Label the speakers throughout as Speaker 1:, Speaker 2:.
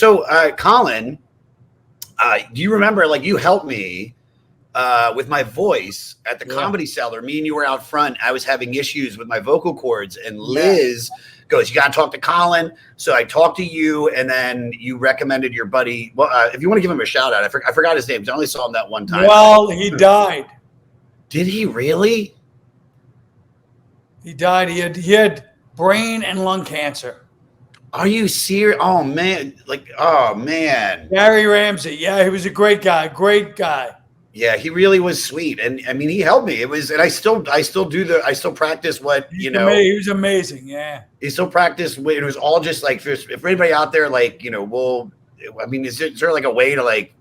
Speaker 1: So Colin, do you remember, like, you helped me with my voice at the Comedy Cellar? Me and you were out front. I was having issues with my vocal cords, and Liz goes, "You got to talk to Colin." So I talked to you, and then you recommended your buddy. Well, if you want to give him a shout out, I forgot his name. I only saw him that one time.
Speaker 2: Well, he died.
Speaker 1: Did he really?
Speaker 2: He died. He had brain and lung cancer.
Speaker 1: Are you serious? Oh man! Oh man!
Speaker 2: Gary Ramsey. Yeah, he was a great guy. Great guy.
Speaker 1: Yeah, he really was sweet, and I mean, he helped me. It was, and I still practice what you know.
Speaker 2: He was amazing. Yeah,
Speaker 1: he still practiced. It was all just like, if anybody out there, like, you know, I mean, is there like a way to, like,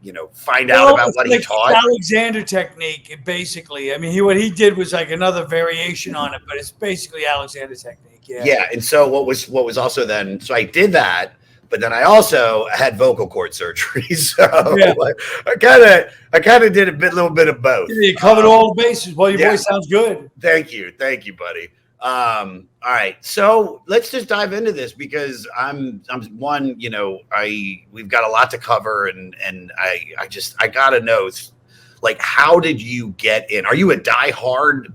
Speaker 1: you know, find out about what he taught?
Speaker 2: Alexander technique, basically. I mean, what he did was like another variation on it, but it's basically Alexander technique. Yeah.
Speaker 1: Yeah, and so what was also then? So I did that. But then I also had vocal cord surgery, so I kind of did a little bit of both.
Speaker 2: You covered all the bases. Well, your voice sounds good.
Speaker 1: Thank you, buddy. All right, so let's just dive into this, because I'm one. You know, we've got a lot to cover, and I gotta know, like, how did you get in? Are you a diehard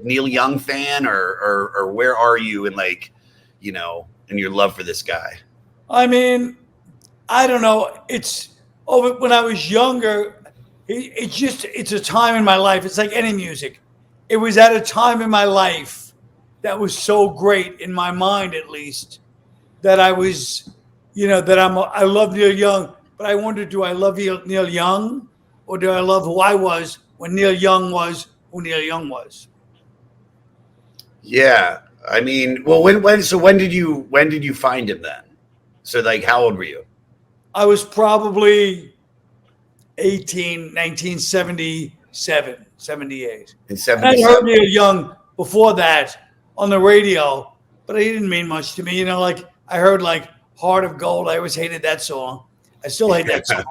Speaker 1: Neil Young fan, or where are you in, like, you know, in your love for this guy?
Speaker 2: I mean, I don't know. It's when I was younger, it's a time in my life. It's like any music. It was at a time in my life that was so great, in my mind at least, that I was, you know, I love Neil Young, but I wondered, do I love Neil Young, or do I love who I was when Neil Young was who Neil Young was?
Speaker 1: Yeah, I mean, well, when did you find him then? So, like, how old were you?
Speaker 2: I was probably 1977, 78.
Speaker 1: In 77.
Speaker 2: I heard Neil Young before that on the radio, but he didn't mean much to me. You know, like, I heard, like, Heart of Gold. I always hated that song. I still hate that song.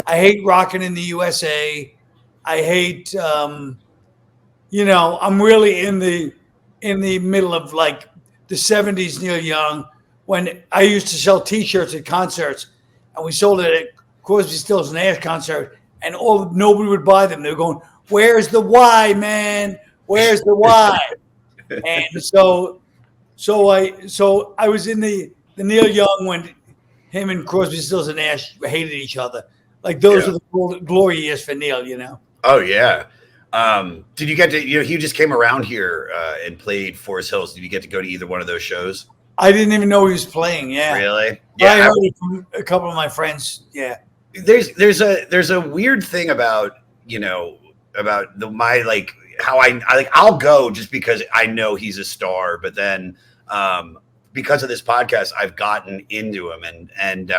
Speaker 2: I hate Rockin' in the USA. I hate, you know, I'm really in the middle of, like, the 70s Neil Young, when I used to sell T-shirts at concerts, and we sold it at Crosby, Stills, Nash concert, and nobody would buy them. They were going, "Where's the Y, man? Where's the Y?" And so I was in the Neil Young when him and Crosby, Stills, and Nash hated each other. Like, those are the glory years for Neil, you know.
Speaker 1: Oh yeah. Did you get to? You know, he just came around here and played Forest Hills. Did you get to go to either one of those shows?
Speaker 2: I didn't even know he was playing. Yeah,
Speaker 1: really? Yeah,
Speaker 2: I heard it from a couple of my friends. Yeah,
Speaker 1: there's a weird thing about, you know, about how I'll go just because I know he's a star, but then because of this podcast, I've gotten into him, and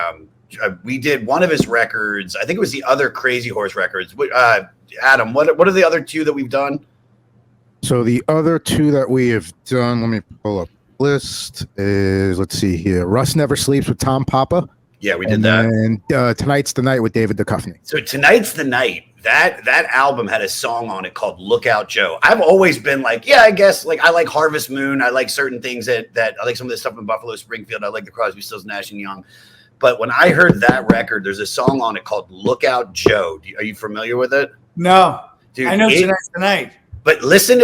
Speaker 1: we did one of his records. I think it was the other Crazy Horse records. Adam, what are the other two that we've done?
Speaker 3: So the other two that we have done, let me pull up. List is, let's see here, Russ Never Sleeps with Tom Papa.
Speaker 1: Yeah, we did that.
Speaker 3: And Tonight's the Night with David Duchovny.
Speaker 1: So Tonight's the Night, that album had a song on it called Lookout Joe. I've always been like, yeah, I guess, like, I like Harvest Moon, I like certain things that I like some of the stuff in Buffalo Springfield, I like the Crosby, Stills, Nash and Young. But when I heard that record, there's a song on it called Lookout Joe. Are you familiar with it?
Speaker 2: No.
Speaker 1: Dude,
Speaker 2: I know Tonight's the Night.
Speaker 1: But listen.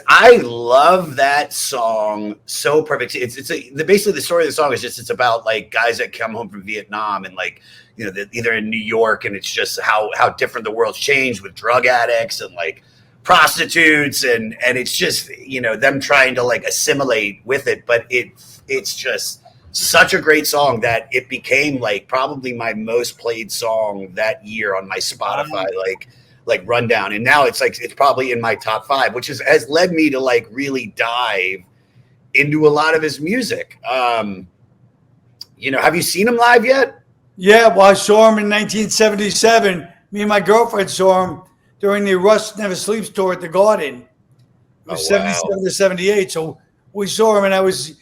Speaker 1: I love that song so perfect. Basically the story of the song is just, it's about, like, guys that come home from Vietnam, and, like, you know, either in New York, and it's just how different the world's changed with drug addicts and, like, prostitutes, and it's just, you know, them trying to, like, assimilate with it. But it's just such a great song that it became, like, probably my most played song that year on my Spotify, like rundown, and now it's probably in my top 5, which has led me to, like, really dive into a lot of his music. You know, have you seen him live yet?
Speaker 2: Yeah, well, I saw him in 1977. Me and my girlfriend saw him during the Russ Never Sleeps tour at the Garden. It was 77 to 78. So we saw him, and I was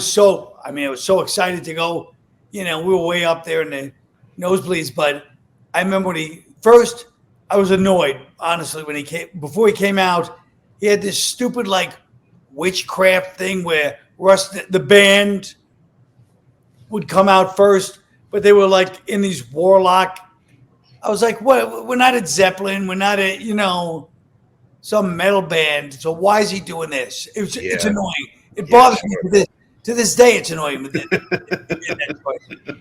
Speaker 2: so excited to go. You know, we were way up there in the nosebleeds, but I remember I was annoyed, honestly, before he came out. He had this stupid, like, witchcraft thing where Russ, the band, would come out first, but they were like in these warlock. I was like, what? We're not at Zeppelin. We're not at, some metal band. So why is he doing this? It's annoying. It bothers me to this day. It's annoying. That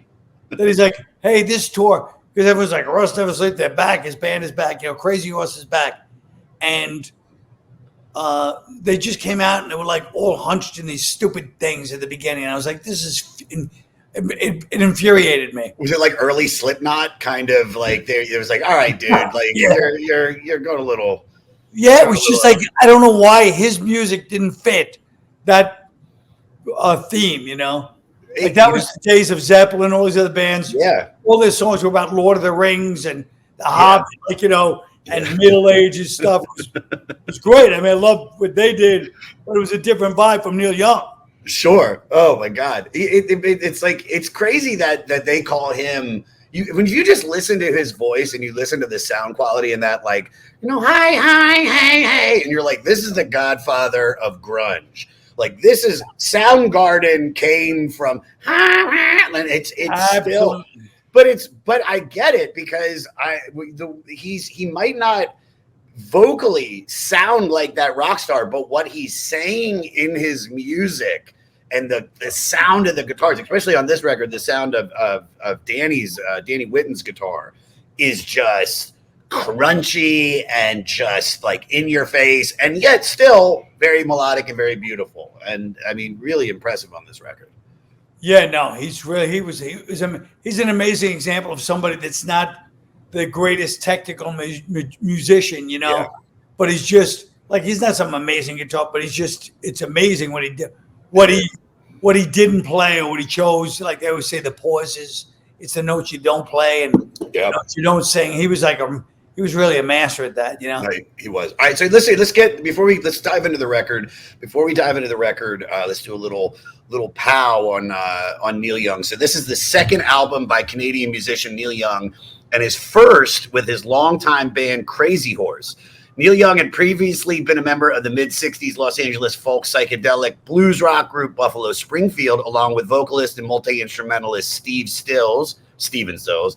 Speaker 2: he's like, hey, this tour, because everyone's like, Russ Never Sleep, they're back. His band is back. Crazy Horse is back. And they just came out and they were like all hunched in these stupid things at the beginning. And I was like, this is, it infuriated me.
Speaker 1: Was it like early Slipknot kind of like it was like, all right, dude, like you're going a little.
Speaker 2: Yeah, it was just like, I don't know why his music didn't fit that theme, Like that was the days of Zeppelin, all these other bands.
Speaker 1: Yeah.
Speaker 2: All their songs were about Lord of the Rings and the Hobbit, and Middle Ages stuff. It was great. I mean, I loved what they did, but it was a different vibe from Neil Young.
Speaker 1: Sure. Oh my God. It's like, it's crazy that they call him. When you just listen to his voice and you listen to the sound quality and that, like, hi, hey, and you're like, this is the godfather of grunge. Like, this is Soundgarden came from, and it's still, but I get it because he might not vocally sound like that rock star, but what he's saying in his music and the sound of the guitars, especially on this record, the sound of Danny Whitten's guitar is just crunchy and just like in your face, and yet still very melodic and very beautiful. And I mean, really impressive on this record.
Speaker 2: Yeah, no, he's an amazing example of somebody that's not the greatest technical musician, but he's just like, he's not some amazing guitar, but it's amazing what he did. What he didn't play or what he chose, like they always say, the pauses. It's the notes you don't play and notes you don't sing. He was really a master at that,
Speaker 1: Right, he was. All right, so let's dive into the record. Before we dive into the record, let's do a little pow on Neil Young. So this is the second album by Canadian musician Neil Young, and his first with his longtime band Crazy Horse. Neil Young had previously been a member of the mid-'60s Los Angeles folk psychedelic blues rock group Buffalo Springfield, along with vocalist and multi-instrumentalist Stephen Stills.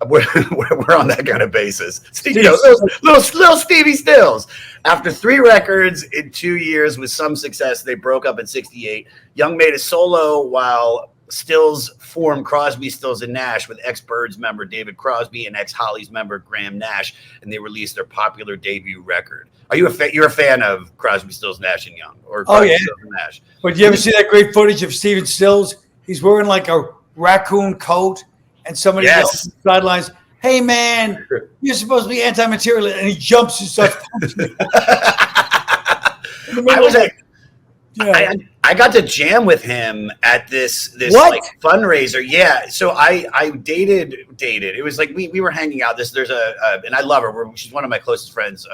Speaker 1: We're on that kind of basis. Little Stevie Stills. After 3 records in 2 years with some success, they broke up in '68. Young made a solo while Stills formed Crosby, Stills, and Nash with ex-Byrds member David Crosby and ex-Hollies member Graham Nash, and they released their popular debut record. You're a fan of Crosby, Stills, Nash, and Young? Or Crosby, Stills, and Nash?
Speaker 2: But you ever see that great footage of Stephen Stills? He's wearing like a raccoon coat, and somebody else on the sidelines, hey man, you're supposed to be anti-materialist, and he jumps and starts punching.
Speaker 1: I got to jam with him at this like fundraiser. Yeah. So I dated. It was like we were hanging out. There's and I love her. She's one of my closest friends,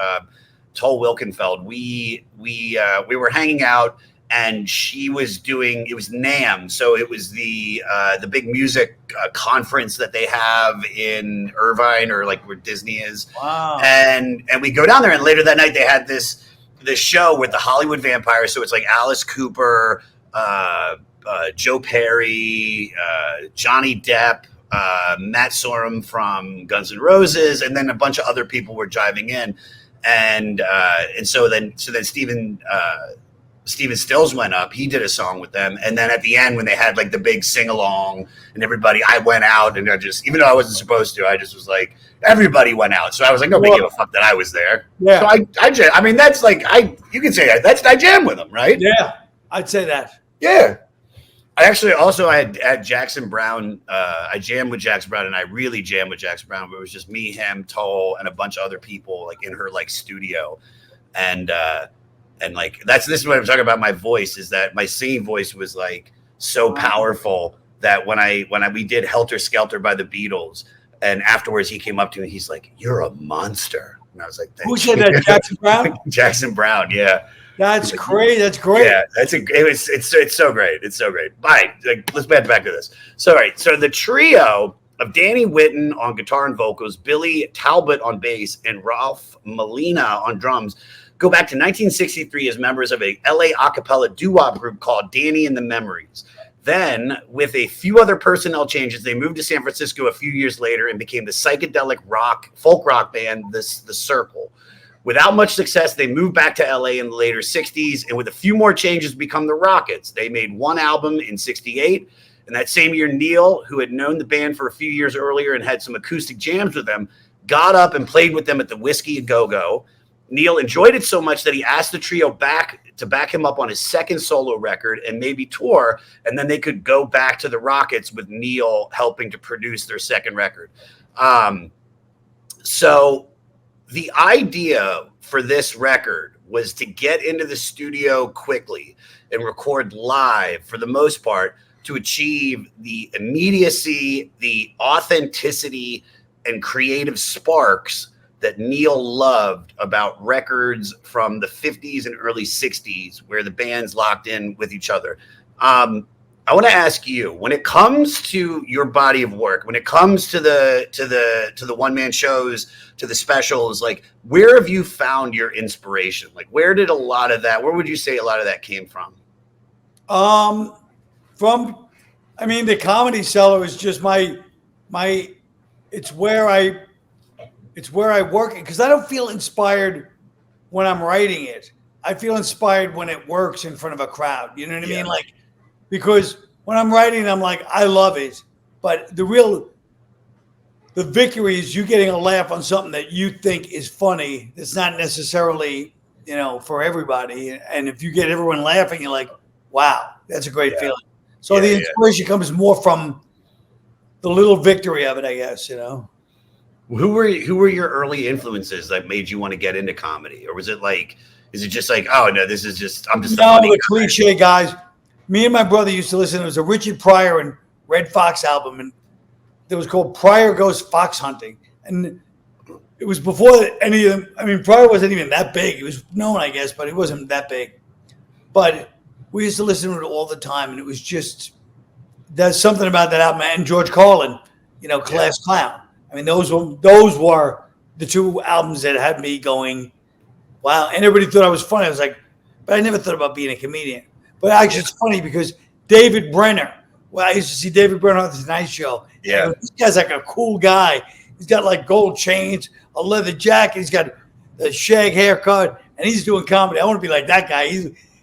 Speaker 1: Toll Wilkenfeld. We were hanging out, and she was doing, it was NAMM. So it was the big music conference that they have in Irvine, or like where Disney is.
Speaker 2: Wow.
Speaker 1: And we go down there, and later that night they had this show with the Hollywood Vampires. So it's like Alice Cooper, Joe Perry, Johnny Depp, Matt Sorum from Guns N' Roses, and then a bunch of other people were jiving in. And so then Stephen Stills went up. He did a song with them. And then at the end, when they had like the big sing along and everybody, I went out, and I just, even though I wasn't supposed to, I just was like, everybody went out. So I was like, nobody give a fuck that I was there.
Speaker 2: Yeah.
Speaker 1: So I mean, that's like, you can say that. I jam with them, right?
Speaker 2: Yeah, I'd say that.
Speaker 1: Yeah. I actually also had Jackson Brown. I jammed with Jackson Brown, and I really jammed with Jackson Brown, but it was just me, him, Toll, and a bunch of other people like in her like studio. And like, this is what I'm talking about. My voice is that my singing voice was like so powerful that when we did Helter Skelter by the Beatles, and afterwards he came up to me, he's like, "You're a monster." And I was like,
Speaker 2: who said that? Jackson Brown?
Speaker 1: Jackson Brown. Yeah.
Speaker 2: That's great. That's great.
Speaker 1: Yeah, it's so great. It's so great. Let's get back to this. So, all right. So the trio of Danny Whitten on guitar and vocals, Billy Talbot on bass, and Ralph Molina on drums go back to 1963 as members of a LA a cappella doo-wop group called Danny and the Memories. Then, with a few other personnel changes, they moved to San Francisco a few years later and became the psychedelic folk rock band, The Circle. Without much success, they moved back to LA in the later 60s, and with a few more changes, become the Rockets. They made one album in 68, and that same year, Neil, who had known the band for a few years earlier and had some acoustic jams with them, got up and played with them at the Whiskey A Go-Go. Neil enjoyed it so much that he asked the trio back him up on his second solo record and maybe tour, and then they could go back to the Rockets with Neil helping to produce their second record. So the idea for this record was to get into the studio quickly and record live for the most part to achieve the immediacy, the authenticity, and creative sparks that Neil loved about records from the 50s and early 60s where the bands locked in with each other. I want to ask you, when it comes to your body of work, when it comes to the one-man shows, to the specials, like, where have you found your inspiration? Like, where would you say a lot of that came from?
Speaker 2: The Comedy Cellar is just it's where I work it, because I don't feel inspired when I'm writing it. I feel inspired when it works in front of a crowd. You know what I mean? Like, because when I'm writing, I'm like, I love it. But the victory is you getting a laugh on something that you think is funny. That's not necessarily, for everybody. And if you get everyone laughing, you're like, wow, that's a great feeling. So the inspiration comes more from the little victory of it, I guess,
Speaker 1: Who were your early influences that made you want to get into comedy? Or was it like, is it just like, oh no, I'm just a funny
Speaker 2: the cliche guys. Me and my brother used to listen. It was a Richard Pryor and Red Fox album, and it was called Pryor Goes Fox Hunting. And it was before any of them. Pryor wasn't even that big. He was known, I guess, but he wasn't that big. But we used to listen to it all the time, and it was just, there's something about that album. And George Carlin, Class Clown. Those were the two albums that had me going, wow. And everybody thought I was funny. I was like, but I never thought about being a comedian. But actually, it's funny because David Brenner, I used to see David Brenner on the Tonight Show.
Speaker 1: Yeah.
Speaker 2: This guy's like a cool guy. He's got like gold chains, a leather jacket. He's got a shag haircut, and he's doing comedy. I want to be like that guy.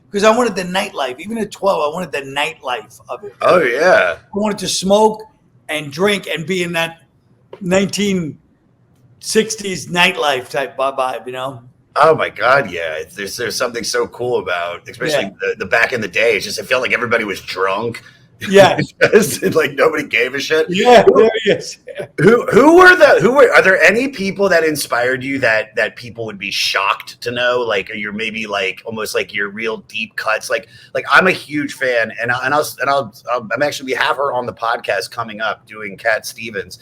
Speaker 2: Because I wanted the nightlife. Even at 12, I wanted the nightlife of it.
Speaker 1: Oh, yeah.
Speaker 2: I wanted to smoke and drink and be in that 1960s nightlife type vibe,
Speaker 1: Oh my God, yeah. There's something so cool about, especially the back in the day. It's just, I felt like everybody was drunk.
Speaker 2: Yeah.
Speaker 1: Like nobody gave a shit.
Speaker 2: Yeah, there he is.
Speaker 1: Are there any people that inspired you that people would be shocked to know? Like, you're maybe like almost like your real deep cuts. Like I'm a huge fan, and I'm actually, we have her on the podcast coming up doing Cat Stevens.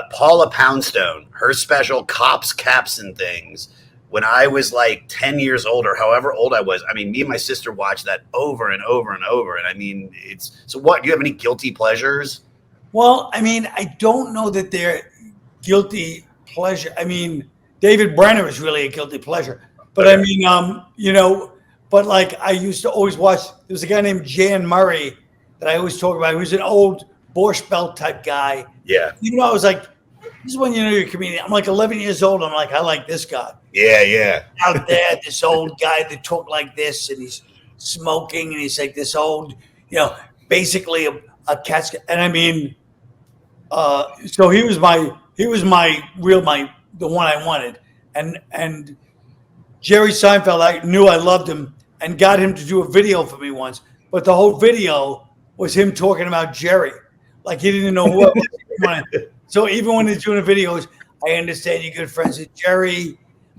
Speaker 1: Paula Poundstone, her special Cops, Caps, and Things. When I was like 10 years old or however old I was, me and my sister watched that over and over and over. And so what, do you have any guilty pleasures?
Speaker 2: Well, I don't know that they're guilty pleasure. David Brenner is really a guilty pleasure. But but like I used to always watch, there was a guy named Jan Murray that I always talk about. He was an old Borscht Belt type guy.
Speaker 1: Yeah.
Speaker 2: I was like, this is when you're a comedian. I'm like 11 years old. I'm like, I like this guy.
Speaker 1: Yeah.
Speaker 2: Out there, this old guy that talked like this, and he's smoking, and he's like this old, basically a cat's. And so he was the one I wanted. And Jerry Seinfeld, I knew I loved him and got him to do a video for me once. But the whole video was him talking about Jerry. Like he didn't know who I was. So even when he's doing the videos, I understand you're good friends with Jerry.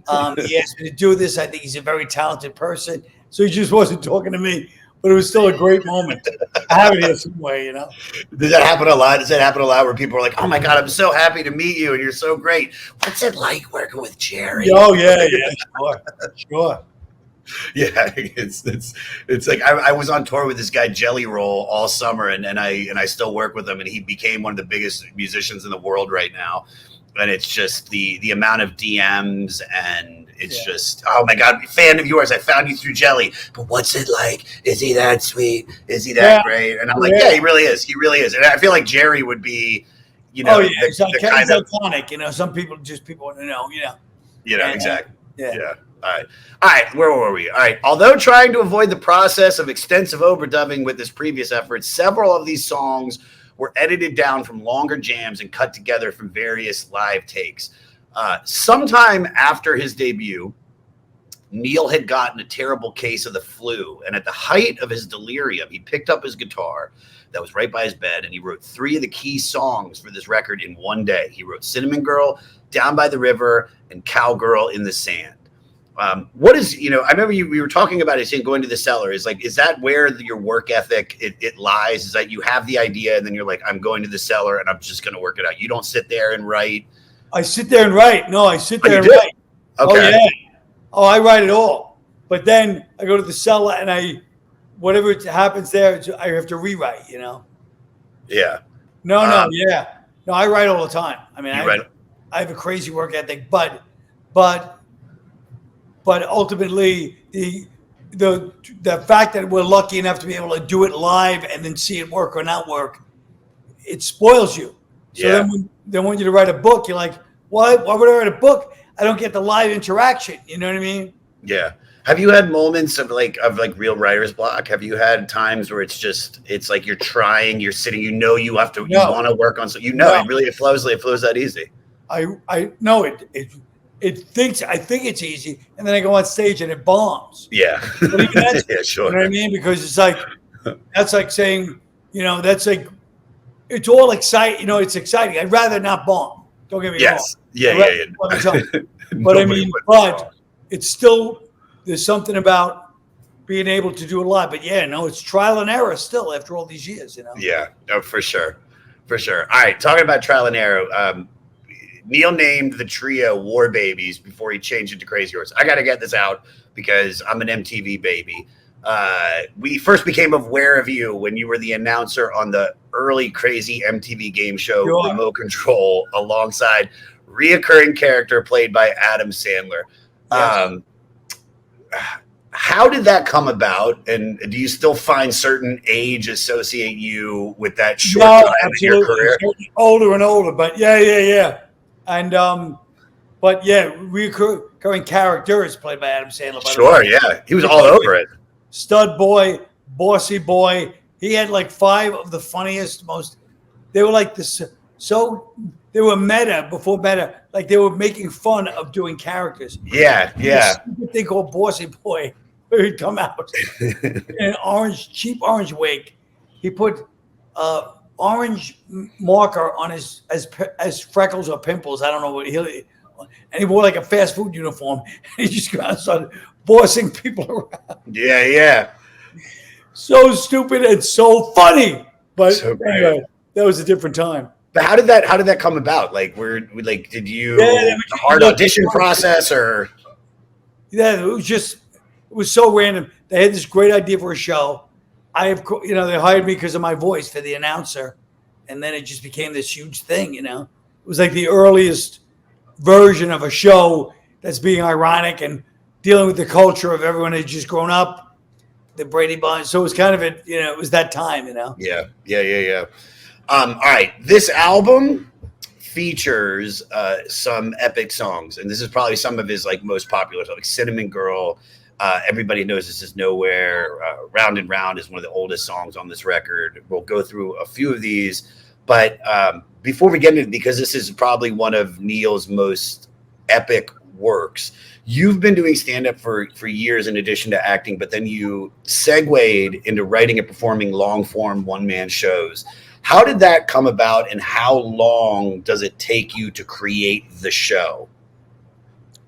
Speaker 2: He asked me to do this. I think he's a very talented person. So he just wasn't talking to me, but it was still a great moment. I have it here somewhere,
Speaker 1: Does that happen a lot? Does that happen a lot where people are like, oh my God, I'm so happy to meet you and you're so great. What's it like working with Jerry?
Speaker 2: Oh, yeah, sure.
Speaker 1: Yeah, it's like I was on tour with this guy Jelly Roll all summer, and I still work with him, and he became one of the biggest musicians in the world right now. and it's just the amount of DMs, and it's just, oh my God, fan of yours. I found you through Jelly, but what's it like? Is he that sweet? Is he that great? And I'm like, yeah, he really is. He really is. And I feel like Jerry would be, you know,
Speaker 2: he's iconic. You know, some people want to know.
Speaker 1: Exactly. Yeah. All right. Where were we? All right. Although trying to avoid the process of extensive overdubbing with his previous efforts, several of these songs were edited down from longer jams and cut together from various live takes. Sometime after his debut, Neil had gotten a terrible case of the flu, and at the height of his delirium, he picked up his guitar that was right by his bed, and he wrote 3 of the key songs for this record in one day. He wrote Cinnamon Girl, Down by the River, and Cowgirl in the Sand. What is, I remember we were talking about it saying going to the cellar. Is that where your work ethic it lies? Is that you have the idea and then you're like, I'm going to the cellar and I'm just going to work it out. You don't sit there and write.
Speaker 2: I sit there and write. No, I sit there and write.
Speaker 1: Okay.
Speaker 2: Oh, yeah. Oh, I write it all. But then I go to the cellar and whatever happens there, I have to rewrite,
Speaker 1: Yeah.
Speaker 2: No, yeah. No, I write all the time. I mean, I have a crazy work ethic, but ultimately the fact that we're lucky enough to be able to do it live and then see it work or not work, it spoils you. So then when you write a book, you're like, why would I write a book? I don't get the live interaction. You know what I mean?
Speaker 1: Yeah. Have you had moments of real writer's block? Have you had times where it's like you're trying, you're sitting, you want to work on something, it flows that easy.
Speaker 2: I know it. I think it's easy, and then I go on stage and it bombs.
Speaker 1: Yeah.
Speaker 2: But even that's,
Speaker 1: yeah, sure.
Speaker 2: You know what I mean? Because it's like, that's like saying, that's like, it's all exciting. It's exciting. I'd rather not bomb. Don't get me wrong.
Speaker 1: Yeah.
Speaker 2: But I mean, it's still, there's something about being able to do a lot. But it's trial and error still after all these years,
Speaker 1: Yeah, no, for sure. All right, talking about trial and error, Neil named the trio War Babies before he changed it to Crazy Horse. I got to get this out because I'm an MTV baby. We first became aware of you when you were the announcer on the early crazy MTV game show Remote Control alongside reoccurring character played by Adam Sandler. Yes. How did that come about? And do you still find certain age associate you with that short time in your career?
Speaker 2: Older and older, but yeah. And recurring character is played by Adam Sandler.
Speaker 1: Sure, yeah. He was all over it.
Speaker 2: Stud boy, bossy boy. He had like 5 of the funniest, they were like this. So they were meta before meta. Like they were making fun of doing characters.
Speaker 1: Yeah.
Speaker 2: This thing called Bossy Boy, where he'd come out in an cheap orange wig. He put orange marker on his as freckles or pimples. I don't know what and he wore like a fast food uniform. And he just got started bossing people around.
Speaker 1: Yeah.
Speaker 2: So stupid and so funny. But anyway, that was a different time.
Speaker 1: But how did that come about? Like, did you the hard audition process or?
Speaker 2: Yeah, it was so random. They had this great idea for a show. They hired me because of my voice for the announcer, and then it just became this huge thing. It was like the earliest version of a show that's being ironic and dealing with the culture of everyone who's just grown up, the Brady Bunch. So it was kind of it was that time.
Speaker 1: Yeah. All right, this album features some epic songs, and this is probably some of his most popular songs, like Cinnamon Girl. Everybody knows This Is Nowhere. Round and Round is one of the oldest songs on this record. We'll go through a few of these, but before we get into it, because this is probably one of Neil's most epic works, you've been doing stand-up for years in addition to acting, but then you segued into writing and performing long-form one-man shows. How did that come about, and how long does it take you to create the show?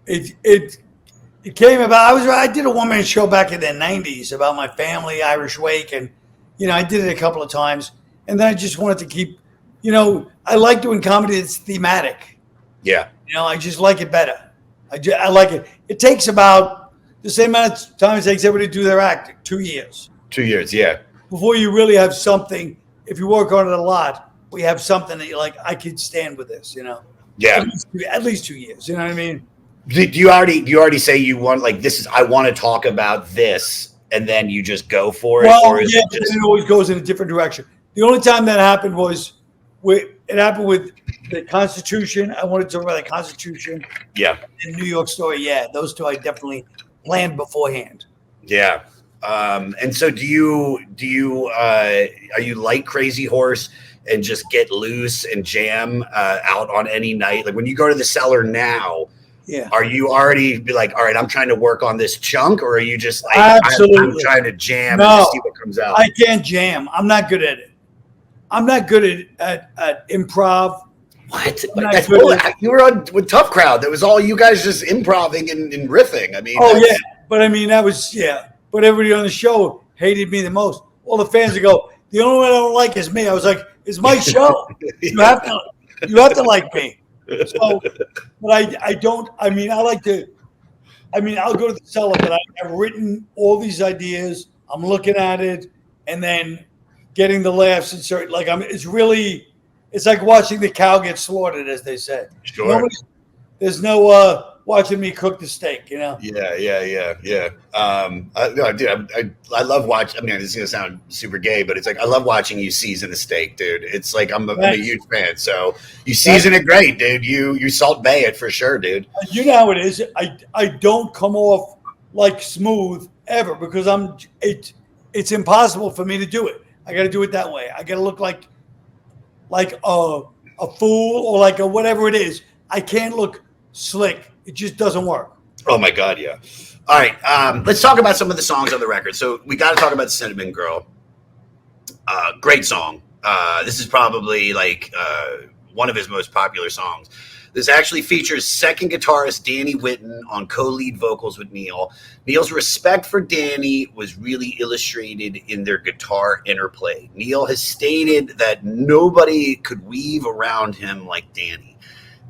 Speaker 2: It came about. I did a one-man show back in the 90s about my family, Irish Wake, and I did it a couple of times, and then I just wanted to keep. I like doing comedy that's thematic.
Speaker 1: Yeah.
Speaker 2: I just like it better. I like it. It takes about the same amount of time it takes everybody to do their acting. 2 years.
Speaker 1: 2 years, yeah.
Speaker 2: Before you really have something. If you work on it a lot, we have something that you're like, I could stand with this.
Speaker 1: Yeah.
Speaker 2: At least 2 years. You know what I mean?
Speaker 1: Do you already say you want like this is I want to talk about this and then you just go for it?
Speaker 2: Well,
Speaker 1: Or is
Speaker 2: yeah,
Speaker 1: it just
Speaker 2: it always goes in a different direction. The only time that happened was it happened with the Constitution. I wanted to talk about the Constitution
Speaker 1: yeah.
Speaker 2: and New York Story. Yeah, those two I definitely planned beforehand.
Speaker 1: Yeah. And so do you are you like Crazy Horse and just get loose and jam out on any night? Like when you go to the cellar now,
Speaker 2: Yeah.
Speaker 1: are you already be like, all right, I'm trying to work on this chunk, or are you just like
Speaker 2: Absolutely.
Speaker 1: I'm trying to jam
Speaker 2: No,
Speaker 1: and just see what comes out?
Speaker 2: I can't jam. I'm not good at it. I'm not good at improv.
Speaker 1: What?
Speaker 2: That's
Speaker 1: You were on with Tough Crowd. That was all you guys just improving and riffing. I mean,
Speaker 2: yeah. But I mean, that was, yeah. But everybody on the show hated me the most. All the fans would go, the only one I don't like is me. I was like, it's my show. You have to like me. So, but I don't, I mean, I'll go to the cellar, but I've written all these ideas. I'm looking at it and then getting the laughs and certain, like, it's like watching the cow get slaughtered, as they say.
Speaker 1: Sure.
Speaker 2: There's no watching me cook the steak, you know?
Speaker 1: Yeah. I love watching. I mean, this is gonna sound super gay, but it's like I love watching you season a steak, dude. It's like I'm a huge fan. So you season it great, dude. You Salt Bay it for sure, dude.
Speaker 2: You know how it is. I don't come off like smooth ever because it's impossible for me to do it. I got to do it that way. I got to look like a fool or like a whatever it is. I can't look slick. It just doesn't work.
Speaker 1: Oh my God, yeah. All right, let's talk about some of the songs on the record. So we got to talk about Cinnamon Girl. Great song. This is probably like one of his most popular songs. This actually features second guitarist Danny Whitten on co-lead vocals with Neil. Neil's respect for Danny was really illustrated in their guitar interplay. Neil has stated that nobody could weave around him like Danny.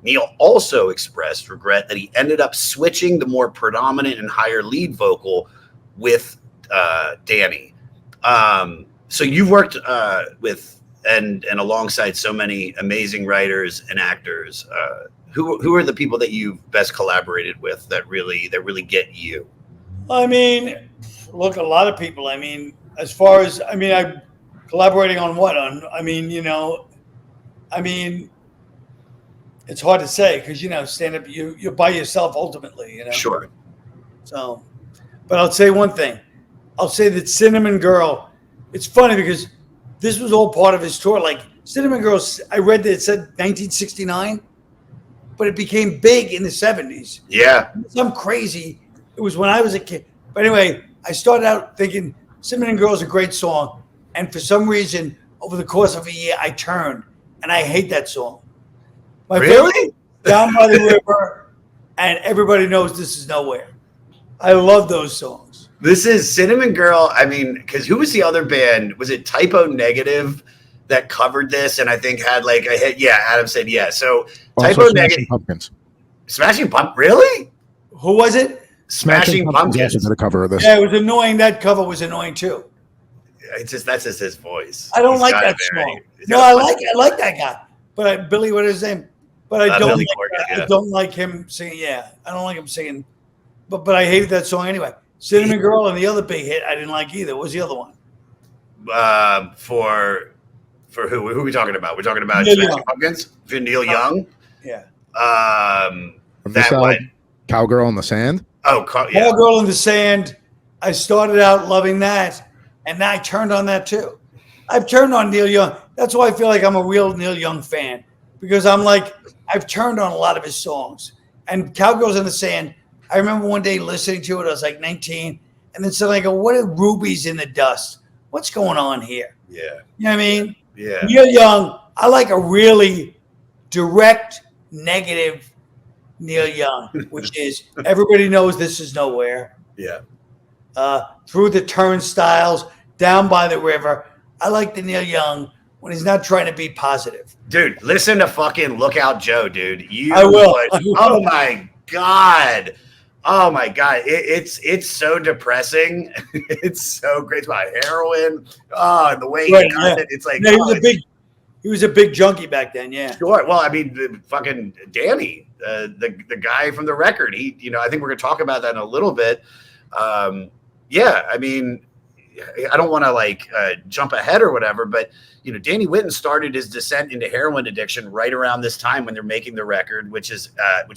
Speaker 1: Neil also expressed regret that he ended up switching the more predominant and higher lead vocal with Danny. So you've worked with and alongside so many amazing writers and actors. Who are the people that you've best collaborated with that really get you?
Speaker 2: I mean, look, a lot of people. I mean, as far as I'm collaborating on what? It's hard to say because stand up. You're by yourself ultimately.
Speaker 1: Sure.
Speaker 2: So, but I'll say one thing. I'll say that Cinnamon Girl. It's funny because this was all part of his tour. Like Cinnamon Girl, I read that it said 1969, but it became big in the 70s.
Speaker 1: Yeah.
Speaker 2: Some crazy. It was when I was a kid. But anyway, I started out thinking Cinnamon Girl is a great song. And for some reason, over the course of a year, I turned and I hate that song. My
Speaker 1: Really?
Speaker 2: Down by the River and Everybody Knows This Is Nowhere. I love those songs.
Speaker 1: This is Cinnamon Girl. I mean, because who was the other band? Was it Typo Negative that covered this? And I think had like a hit. Yeah, Adam said yeah. So Typo Negative.
Speaker 3: Pumpkins.
Speaker 1: Smashing Pumpkins. Really?
Speaker 2: Who was it?
Speaker 1: Smashing Pumpkins.
Speaker 3: Also did a cover of this.
Speaker 2: Yeah, it was annoying. That cover was annoying too.
Speaker 1: That's just his voice.
Speaker 2: I don't like that song. No, I like that guy. But Billy, what is his name? But I don't. I don't like him singing. Yeah, I don't like him singing. But I hated that song anyway. Cinnamon Girl and the other big hit I didn't like either. What was the other one?
Speaker 1: For who? Who are we talking about? We're talking about
Speaker 2: Neil
Speaker 1: Smashing
Speaker 2: Young.
Speaker 1: Pumpkins. For Neil Young.
Speaker 2: Yeah.
Speaker 1: That one.
Speaker 3: Cowgirl in the Sand.
Speaker 1: Oh, yeah.
Speaker 2: Cowgirl in the Sand. I started out loving that, and now I turned on that too. I've turned on Neil Young. That's why I feel like I'm a real Neil Young fan because I'm like I've turned on a lot of his songs. And Cowgirls in the Sand. I remember one day listening to it. I was like 19, and then suddenly I go, "What are rubies in the dust? What's going on here?"
Speaker 1: Yeah.
Speaker 2: You know what I mean?
Speaker 1: Yeah.
Speaker 2: Neil Young. I like a really direct, negative Neil Young, which is Everybody Knows This Is Nowhere.
Speaker 1: Yeah.
Speaker 2: Through the Turnstiles, Down by the River. I like the Neil Young when he's not trying to be positive.
Speaker 1: Dude, listen to fucking Lookout Joe, dude.
Speaker 2: I will.
Speaker 1: Oh my God. Oh my God. It's so depressing. It's so great. It's about heroin. Oh, and the way he does it. It's like,
Speaker 2: He was a big junkie back then. Yeah.
Speaker 1: Sure. Well, I mean, fucking Danny, the guy from the record. He, I think we're gonna talk about that in a little bit. Yeah. I mean, I don't want to jump ahead or whatever, but Danny Whitten started his descent into heroin addiction right around this time when they're making the record, which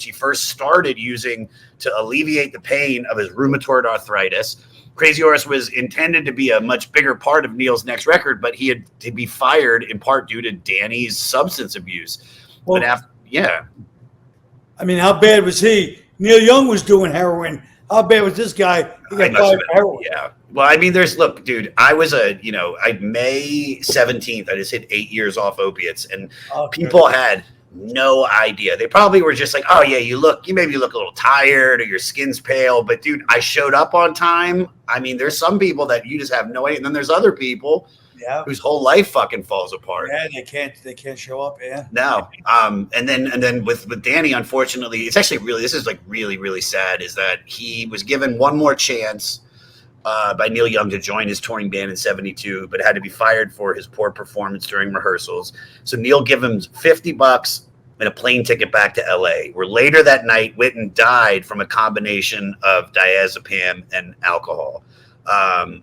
Speaker 1: he first started using to alleviate the pain of his rheumatoid arthritis. Crazy Horse was intended to be a much bigger part of Neil's next record, but he had to be fired in part due to Danny's substance abuse.
Speaker 2: Well,
Speaker 1: but
Speaker 2: I mean, how bad was he? Neil Young was doing heroin. How bad was this guy? He got fired for heroin.
Speaker 1: Yeah. Well, I mean, look, dude, I was May 17th, I just hit 8 years off opiates, and people had no idea. They probably were just like, oh yeah, you maybe look a little tired or your skin's pale, but dude, I showed up on time. I mean, there's some people that you just have no idea, and then there's other people whose whole life fucking falls apart.
Speaker 2: Yeah, they can't show up. Yeah.
Speaker 1: No. And then with Danny, unfortunately, it's actually this is really, really sad, is that he was given one more chance by Neil Young to join his touring band in 72, but had to be fired for his poor performance during rehearsals. So Neil gave him $50 and a plane ticket back to LA, where later that night, Whitten died from a combination of diazepam and alcohol. On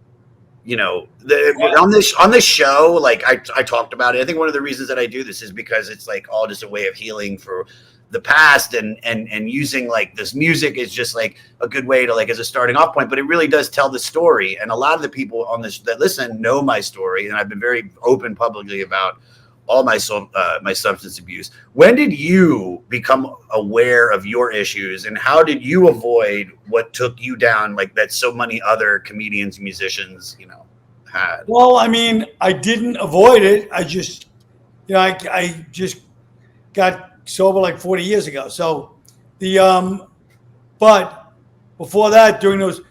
Speaker 1: this show, I talked about it. I think one of the reasons that I do this is because it's all just a way of healing for the past, and using this music is just a good way to as a starting off point, but it really does tell the story. And a lot of the people on this that listen know my story, and I've been very open publicly about all my substance abuse. When did you become aware of your issues, and how did you avoid what took you down that so many other comedians and musicians had?
Speaker 2: Well, I mean, I didn't avoid it. I just I just got sober 40 years ago. So but before that, during those,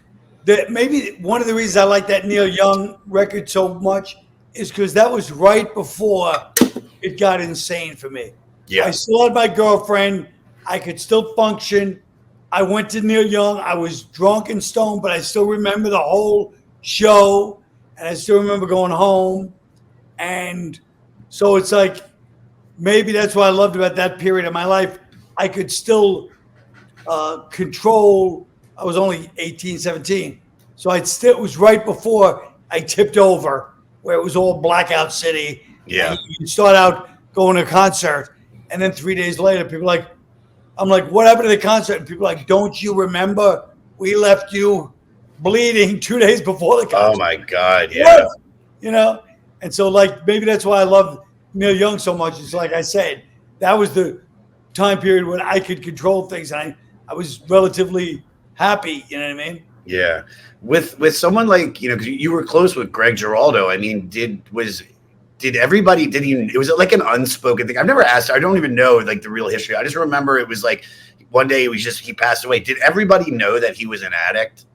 Speaker 2: maybe one of the reasons I like that Neil Young record so much is because that was right before it got insane for me.
Speaker 1: Yeah.
Speaker 2: I still had my girlfriend. I could still function. I went to Neil Young. I was drunk and stoned, but I still remember the whole show, and I still remember going home. And so it's maybe that's what I loved about that period of my life. I could still control. I was only 18, 17. So it was right before I tipped over, where it was all blackout city.
Speaker 1: Yeah.
Speaker 2: You start out going to a concert, and then 3 days later, people I'm like, what happened to the concert? And people don't you remember we left you bleeding 2 days before the concert?
Speaker 1: Oh my God. Yeah.
Speaker 2: What? And so maybe that's why I love Neil Young so much. It's like I said, that was the time period when I could control things, and I was relatively happy. You know what I mean?
Speaker 1: Yeah. With someone because you were close with Greg Giraldo. I mean, it was an unspoken thing. I've never asked. I don't even know the real history. I just remember it was one day he passed away. Did everybody know that he was an addict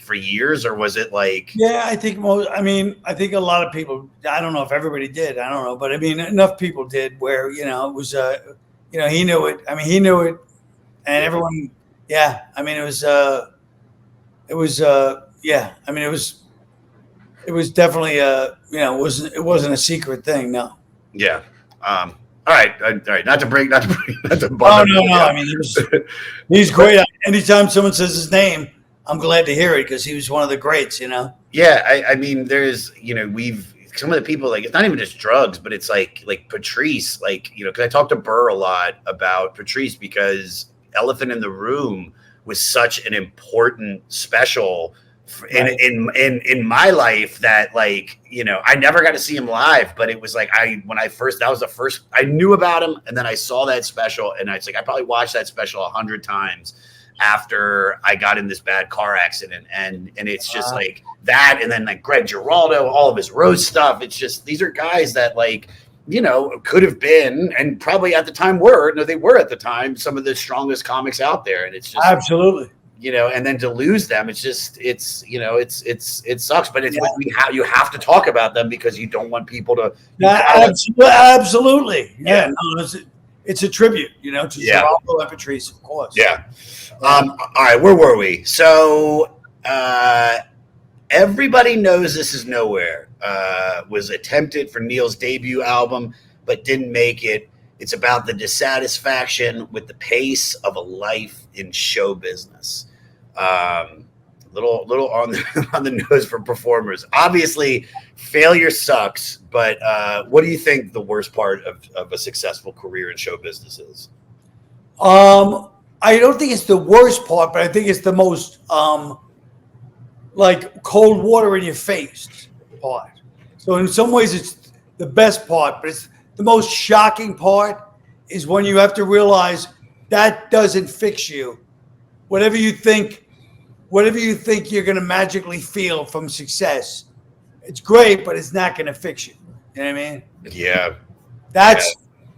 Speaker 1: for years, or was it
Speaker 2: Yeah, I think I think a lot of people, I don't know if everybody did, I don't know, but I mean enough people did where it was he knew it. I mean, he knew it, and everyone, yeah, I mean it was yeah, I mean it was definitely it wasn't a secret thing, no.
Speaker 1: Yeah. All right. Not to
Speaker 2: Oh no. I mean, he's great. Anytime someone says his name, I'm glad to hear it, because he was one of the greats,
Speaker 1: Yeah, I mean, there's, we've some of the people it's not even just drugs, but it's like Patrice, because I talked to Burr a lot about Patrice, because Elephant in the Room was such an important special in my life that I never got to see him live, but it was that was the first I knew about him, and then I saw that special, and I probably watched that special 100 times after I got in this bad car accident, and it's just that, and then Greg Giraldo, all of his roast stuff. It's just, these are guys that could have been, and probably at the time they were at the time some of the strongest comics out there, and it's just
Speaker 2: absolutely.
Speaker 1: And then to lose them, it's just, it sucks, but it's you have to talk about them, because you don't want people to.
Speaker 2: Absolutely. Yeah. No, it's a tribute, to Geraldo and Patrice, of course.
Speaker 1: Yeah. All right. Where were we? So, everybody knows This Is Nowhere. was attempted for Neil's debut album, but didn't make it. It's about the dissatisfaction with the pace of a life in show business. Little on the nose for performers. Obviously, failure sucks, but what do you think the worst part of a successful career in show business is?
Speaker 2: I don't think it's the worst part, but I think it's the most like cold water in your face part. So in some ways, it's the best part, but it's the most shocking part is when you have to realize that doesn't fix you. Whatever you think you're going to magically feel from success, it's great, but it's not going to fix you. You know what I mean?
Speaker 1: Yeah.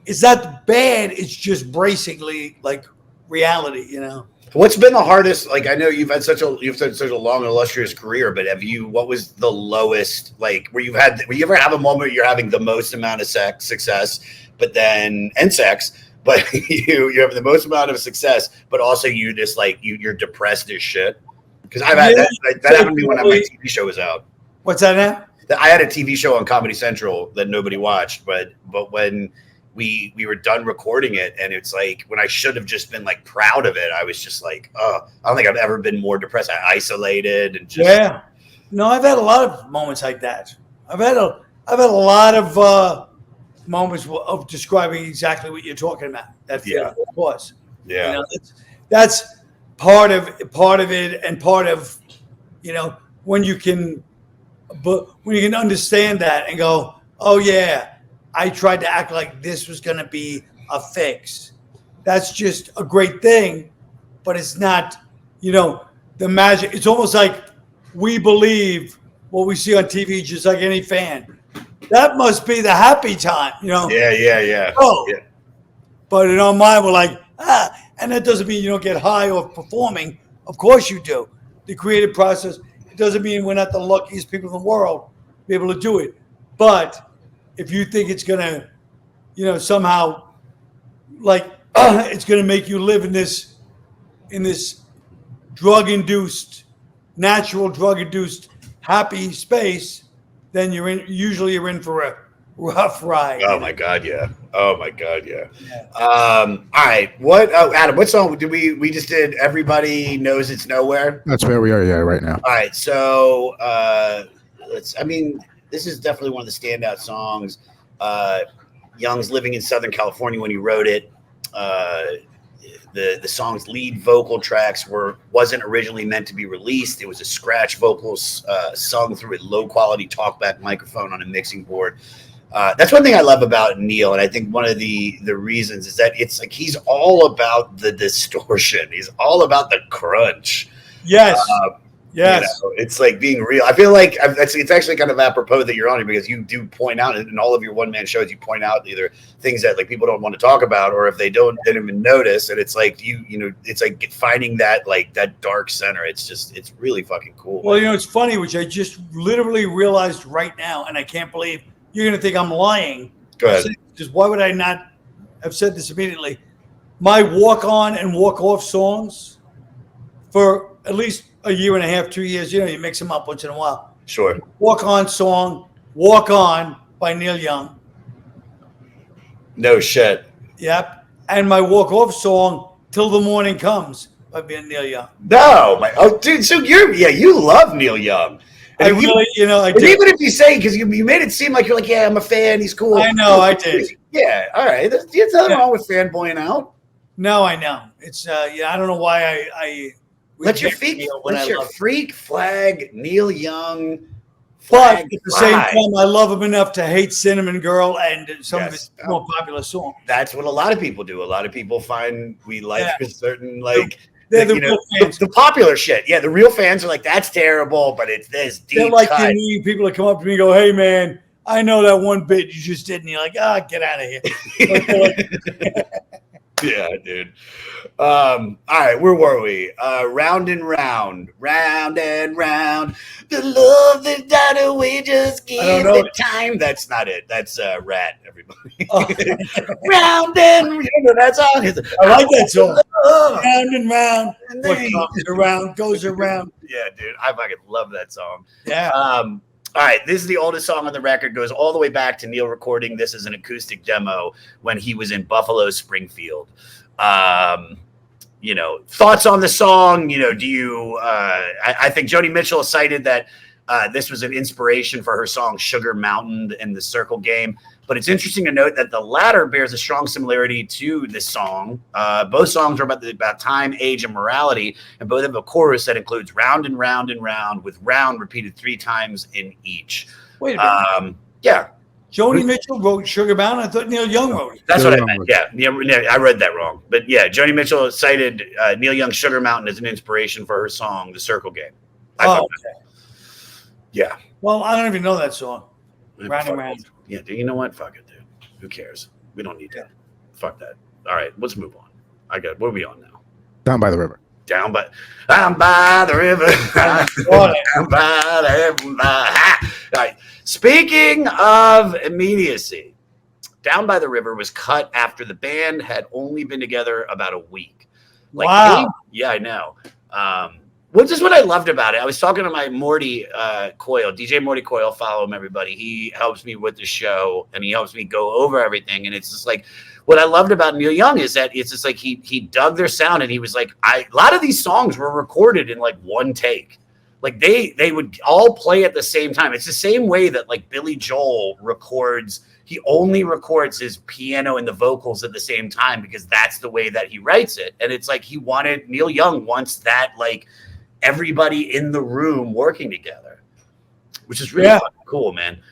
Speaker 2: It's not bad. It's just bracingly like reality, you know?
Speaker 1: What's been the hardest? Like, I know you've had such a long and illustrious career, but what was the lowest, like, where you ever have a moment where you're having the most amount of success, but then, and sex, but you have the most amount of success, but also you just like, you're depressed as shit? Because I've had that happened to me when my TV show was out.
Speaker 2: What's that now?
Speaker 1: I had a TV show on Comedy Central that nobody watched, but when we were done recording it, and it's like when I should have just been like proud of it, I was just like, oh, I don't think I've ever been more depressed. I isolated and just
Speaker 2: No, I've had a lot of moments like that. I've had a lot of moments of describing exactly what you're talking about. That feeling, of course.
Speaker 1: Yeah,
Speaker 2: you know, that's part of it, and part of, you know, when you can understand that and go, oh yeah, I tried to act like this was going to be a fix. That's just a great thing, but it's not, you know, the magic. It's almost like we believe what we see on TV, just like any fan. That must be the happy time, you know?
Speaker 1: Yeah.
Speaker 2: Oh,
Speaker 1: yeah.
Speaker 2: But in our mind, we're like, and that doesn't mean you don't get high off performing. Of course you do. The creative process, it doesn't mean we're not the luckiest people in the world to be able to do it. But if you think it's going to, you know, somehow, like, it's going to make you live in this natural drug-induced happy space, then you're in for a rough ride.
Speaker 1: Oh my God, yeah. All right. Adam, what song did we just did? Everybody Knows It's Nowhere.
Speaker 3: That's where we are, right now.
Speaker 1: All right. So this is definitely one of the standout songs. Young's living in Southern California when he wrote it. The song's lead vocal tracks wasn't originally meant to be released. It was a scratch vocals sung through a low quality talkback microphone on a mixing board. That's one thing I love about Neil, and I think one of the reasons is that it's like he's all about the distortion. He's all about the crunch.
Speaker 2: Yes.
Speaker 1: Yes. You know, it's like being real. I feel like it's actually kind of apropos that you're on it, because you do point out in all of your one-man shows, you point out either things that like people don't want to talk about, or if they didn't even notice. And it's like you know, it's like finding that like that dark center. It's really fucking cool.
Speaker 2: Well, you know, it's funny, which I just literally realized right now, and I can't believe you're going to think I'm lying.
Speaker 1: Go ahead.
Speaker 2: Because why would I not have said this immediately? My walk-on and walk-off songs for at least a year and a half, 2 years, you know, you mix them up once in a while.
Speaker 1: Sure.
Speaker 2: Walk-on song, Walk On by Neil Young.
Speaker 1: No shit.
Speaker 2: Yep. And my walk-off song, Till the Morning Comes by Neil Young.
Speaker 1: No, dude, so you love Neil Young. And
Speaker 2: I really, you know, I did.
Speaker 1: Even if you say, because you made it seem like you're like, yeah, I'm a fan, he's cool.
Speaker 2: I know, I did.
Speaker 1: Yeah, all right. There's nothing wrong with fanboying out.
Speaker 2: No, I know. It's, I don't know why I
Speaker 1: let your freak flag Neil Young.
Speaker 2: But at the same time, I love him enough to hate Cinnamon Girl and some of his more popular songs.
Speaker 1: That's what a lot of people do. A lot of people find we like a certain like
Speaker 2: they're the real fans.
Speaker 1: The popular shit. Yeah, the real fans are like, that's terrible, but it's this deep.
Speaker 2: They're like the people that come up to me and go, "Hey man, I know that one bit you just did," and you're like, get out of here.
Speaker 1: Yeah, dude. All right, where were we? Round and round, round and round. The love that died away, just give it time. That's not it. That's Rat, everybody. Round and round. You know that song?
Speaker 2: I like that song. Round and round. What comes around goes around.
Speaker 1: Yeah, dude. I fucking love that song.
Speaker 2: Yeah.
Speaker 1: All right, this is the oldest song on the record. Goes all the way back to Neil recording this as an acoustic demo when he was in Buffalo Springfield. Thoughts on the song? Do you? I think Joni Mitchell cited that this was an inspiration for her song "Sugar Mountain" and the Circle Game. But it's interesting to note that the latter bears a strong similarity to this song. Both songs are about time, age, and morality, and both have a chorus that includes round and round and round, with round repeated 3 times in each.
Speaker 2: Wait a minute.
Speaker 1: Yeah.
Speaker 2: Joni Mitchell wrote Sugar Mountain. I thought Neil Young wrote it.
Speaker 1: That's what I meant. Yeah, I read that wrong. But yeah, Joni Mitchell cited Neil Young's Sugar Mountain as an inspiration for her song, The Circle Game.
Speaker 2: Okay.
Speaker 1: Yeah.
Speaker 2: Well, I don't even know that song. Round and round.
Speaker 1: Yeah, you know what? Fuck it, dude. Who cares? We don't need that. Fuck that. All right, let's move on. What are we on now?
Speaker 3: Down by the river.
Speaker 1: I'm by the river. Down by the river. All right. Speaking of immediacy, Down by the River was cut after the band had only been together about a week.
Speaker 2: Wow.
Speaker 1: Yeah, I know. Which is what I loved about it. I was talking to my Morty Coyle, DJ Morty Coyle, follow him, everybody. He helps me with the show, and he helps me go over everything. And it's just like, what I loved about Neil Young is that it's just like he dug their sound, and he was like, a lot of these songs were recorded in like one take. Like they would all play at the same time. It's the same way that like Billy Joel records. He only records his piano and the vocals at the same time because that's the way that he writes it. And it's like Neil Young wants that like everybody in the room working together, which is really cool, man.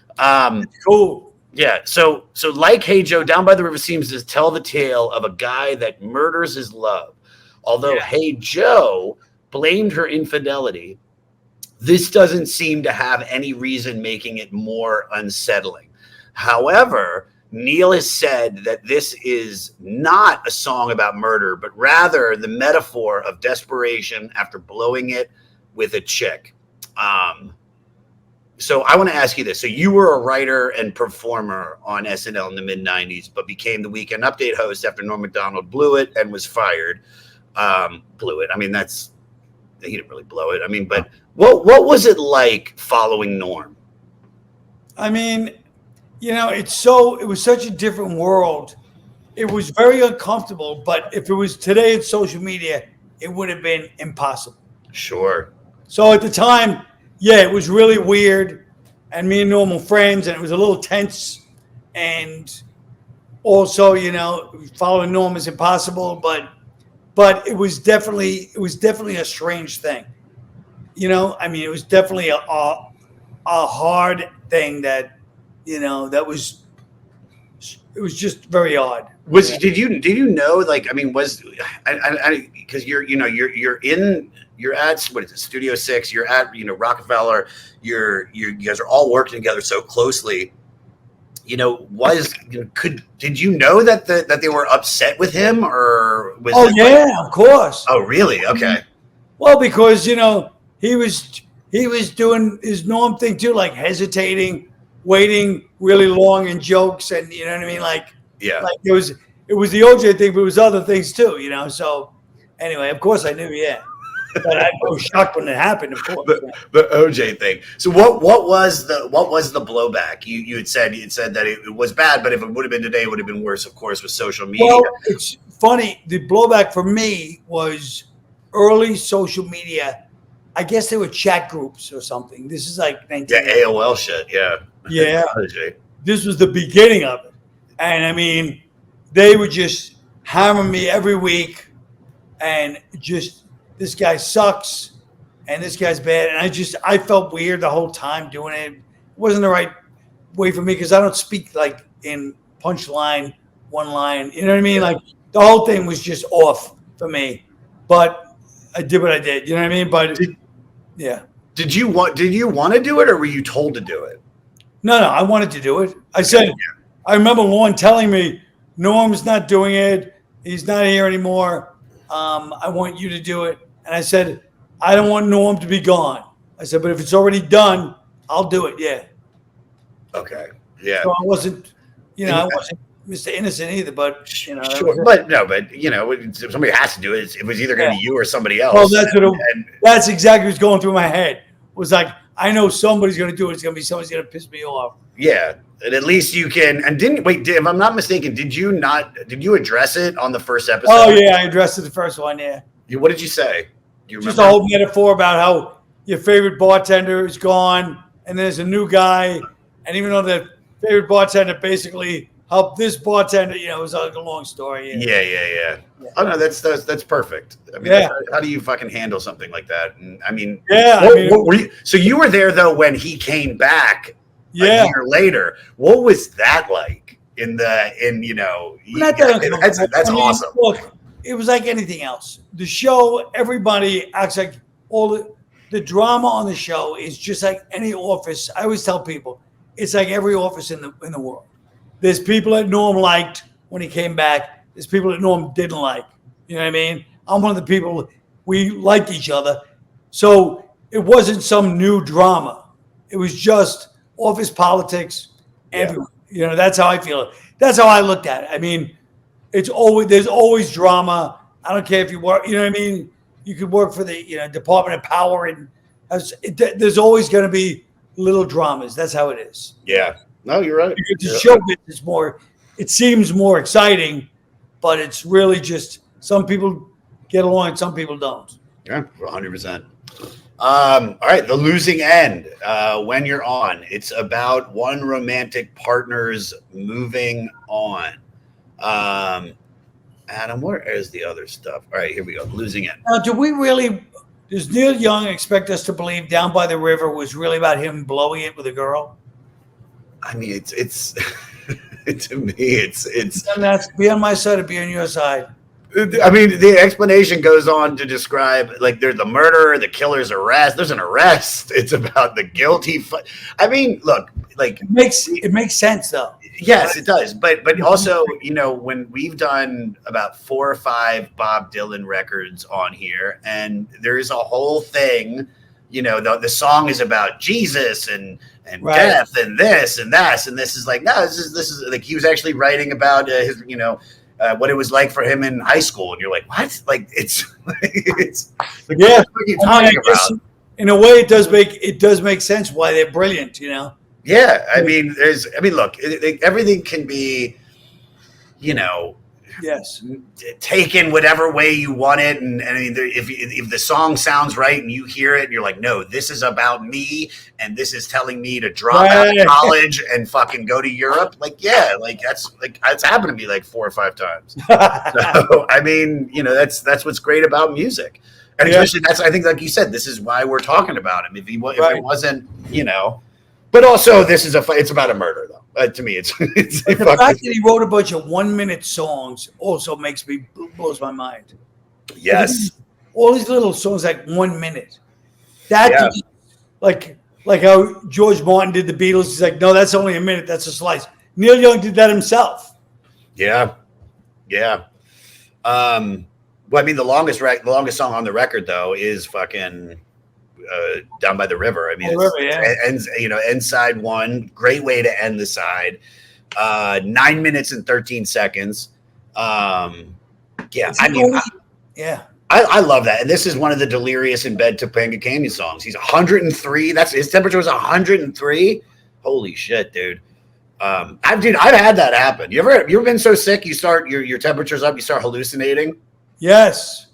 Speaker 2: Cool.
Speaker 1: Yeah. So like Hey Joe, Down by the River seems to tell the tale of a guy that murders his love. Although Hey Joe blamed her infidelity, this doesn't seem to have any reason making it more unsettling. However, Neil has said that this is not a song about murder, but rather the metaphor of desperation after blowing it with a chick. So I want to ask you this. So you were a writer and performer on SNL in the mid-90s, but became the Weekend Update host after Norm Macdonald blew it and was fired. Blew it. I mean, he didn't really blow it. I mean, but what was it like following Norm?
Speaker 2: I mean, it was such a different world. It was very uncomfortable, but if it was today in social media, it would have been impossible.
Speaker 1: Sure.
Speaker 2: So at the time, it was really weird, and me and Norm were friends, and it was a little tense, and also, following Norm is impossible, but it was definitely a strange thing. I mean, it was definitely a hard thing that, it was just very odd.
Speaker 1: Did you know, like, I mean, because you're at, what is it, Studio 6, you're at, Rockefeller, you guys are all working together so closely. Did you know that they were upset with him, or was
Speaker 2: of course.
Speaker 1: Oh, really? Okay.
Speaker 2: Well, because he was doing his Norm thing too, like hesitating, waiting really long in jokes, and you know what I mean, like it was the OJ thing, but it was other things too, So anyway, of course I knew, but I was shocked when it happened, of course.
Speaker 1: The OJ thing. So what was the blowback? You had said that it was bad, but if it would have been today, it would have been worse, of course, with social media.
Speaker 2: Well, it's funny. The blowback for me was early social media. I guess there were chat groups or something. This is like
Speaker 1: 1980. AOL shit. Yeah.
Speaker 2: Yeah. This was the beginning of it, and I mean, they would just hammer me every week, and just. This guy sucks, and this guy's bad. And I felt weird the whole time doing it. It wasn't the right way for me because I don't speak like in punchline, one line. You know what I mean? Like the whole thing was just off for me. But I did what I did. You know what I mean? But
Speaker 1: Did you want to do it, or were you told to do it?
Speaker 2: No, I wanted to do it. I said, I remember Lorne telling me, Norm's not doing it. He's not here anymore. I want you to do it. And I said, I don't want Norm to be gone. I said, but if it's already done, I'll do it. Yeah.
Speaker 1: Okay. Yeah.
Speaker 2: So I wasn't Mr. Innocent either, but
Speaker 1: sure. But somebody has to do it. It was either going to be you or somebody else.
Speaker 2: Well, that's exactly what's going through my head. It was like, I know somebody's going to do it. It's going to be somebody's going to piss me off.
Speaker 1: Yeah, and at least you can. And if I'm not mistaken, did you address it on the first episode?
Speaker 2: Oh yeah, I addressed it the first one. Yeah.
Speaker 1: What did you say? Do you
Speaker 2: Just
Speaker 1: remember?
Speaker 2: a whole metaphor about how your favorite bartender is gone, and there's a new guy, and even though the favorite bartender basically helped this bartender, it was like a long story.
Speaker 1: Yeah. Oh no, that's perfect. I mean, how do you fucking handle something like that? And I mean, so you were there though when he came back a year later. What was that like? That's awesome.
Speaker 2: Look, it was like anything else. The show, everybody acts like the drama on the show is just like any office. I always tell people it's like every office in the world. There's people that Norm liked when he came back. There's people that Norm didn't like. You know what I mean? I'm one of the people, we liked each other. So it wasn't some new drama. It was just office politics. Everyone. That's how I feel. That's how I looked at it. I mean, there's always drama. I don't care if you work, you know what I mean? You could work for the Department of Power, and there's always going to be little dramas. That's how it is.
Speaker 1: Yeah. No, you're right.
Speaker 2: The show business it seems more exciting, but it's really just some people get along and some people don't.
Speaker 1: Yeah, 100%. All right, The Losing End. When you're on, it's about one romantic partner's moving on. Adam, where is the other stuff? All right, here we go. Losing End.
Speaker 2: Now, does Neil Young expect us to believe Down by the River was really about him blowing it with a girl?
Speaker 1: I mean, it's to me, it's.
Speaker 2: And that's be on my side or be on your side.
Speaker 1: I mean, the explanation goes on to describe like there's the murder, the killer's arrest. There's an arrest. It's about the guilty. I mean, look, like
Speaker 2: it makes sense though.
Speaker 1: Yes, it does. But also, when we've done about 4 or 5 Bob Dylan records on here, and there's a whole thing, the song is about Jesus and death and this and that, and this is like, no, this is like he was actually writing about his, what it was like for him in high school, and you're like, what? Like it's like,
Speaker 2: yeah.
Speaker 1: What are you talking about?
Speaker 2: In a way, it does make sense why they're brilliant,
Speaker 1: Yeah, I mean, look, everything can be,
Speaker 2: yes,
Speaker 1: taken whatever way you want it, and I mean, if the song sounds right and you hear it, and you're like, no, this is about me, and this is telling me to drop out of college and fucking go to Europe. Like, yeah, like that's happened to me like 4 or 5 times. So I mean, that's what's great about music, and especially I think, like you said, this is why we're talking about him. If it wasn't, But also, it's about a murder, though. To me, it's
Speaker 2: the fact that he wrote a bunch of 1-minute songs also blows my mind.
Speaker 1: Yes,
Speaker 2: all these little songs like 1 minute. That like how George Martin did the Beatles. He's like, no, that's only a minute. That's a slice. Neil Young did that himself.
Speaker 1: Yeah. Well, I mean, the longest song on the record though is fucking. Down by the River. I mean, ends, end side 1, great way to end the side. 9 minutes and 13 seconds. I love that. And this is one of the Delirious in Bed Topanga Canyon songs. He's 103. His temperature was 103. Holy shit, dude. I've had that happen. You ever been so sick you start your temperature's up, you start hallucinating?
Speaker 2: Yes.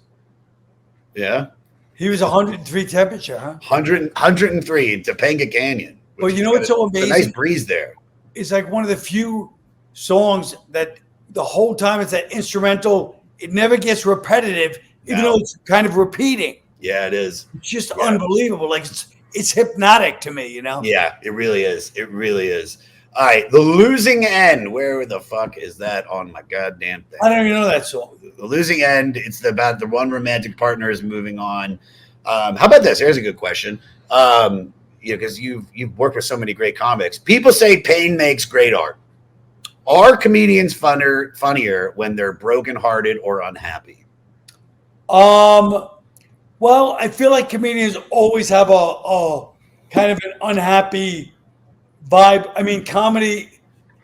Speaker 1: Yeah.
Speaker 2: He was 103 temperature, huh?
Speaker 1: 103 in Topanga Canyon.
Speaker 2: Well, what's so amazing?
Speaker 1: A nice breeze there.
Speaker 2: It's like one of the few songs that the whole time it's that instrumental. It never gets repetitive, even though it's kind of repeating.
Speaker 1: Yeah, it is.
Speaker 2: It's just unbelievable. Like it's hypnotic to me,
Speaker 1: Yeah, it really is. It really is. All right, The Losing End. Where the fuck is that on my goddamn thing?
Speaker 2: I don't even know that song.
Speaker 1: The Losing End. It's about the one romantic partner is moving on. How about this? Here's a good question. Because you've worked with so many great comics. People say pain makes great art. Are comedians funnier when they're brokenhearted or unhappy?
Speaker 2: Well, I feel like comedians always have a kind of an unhappy vibe. I mean, comedy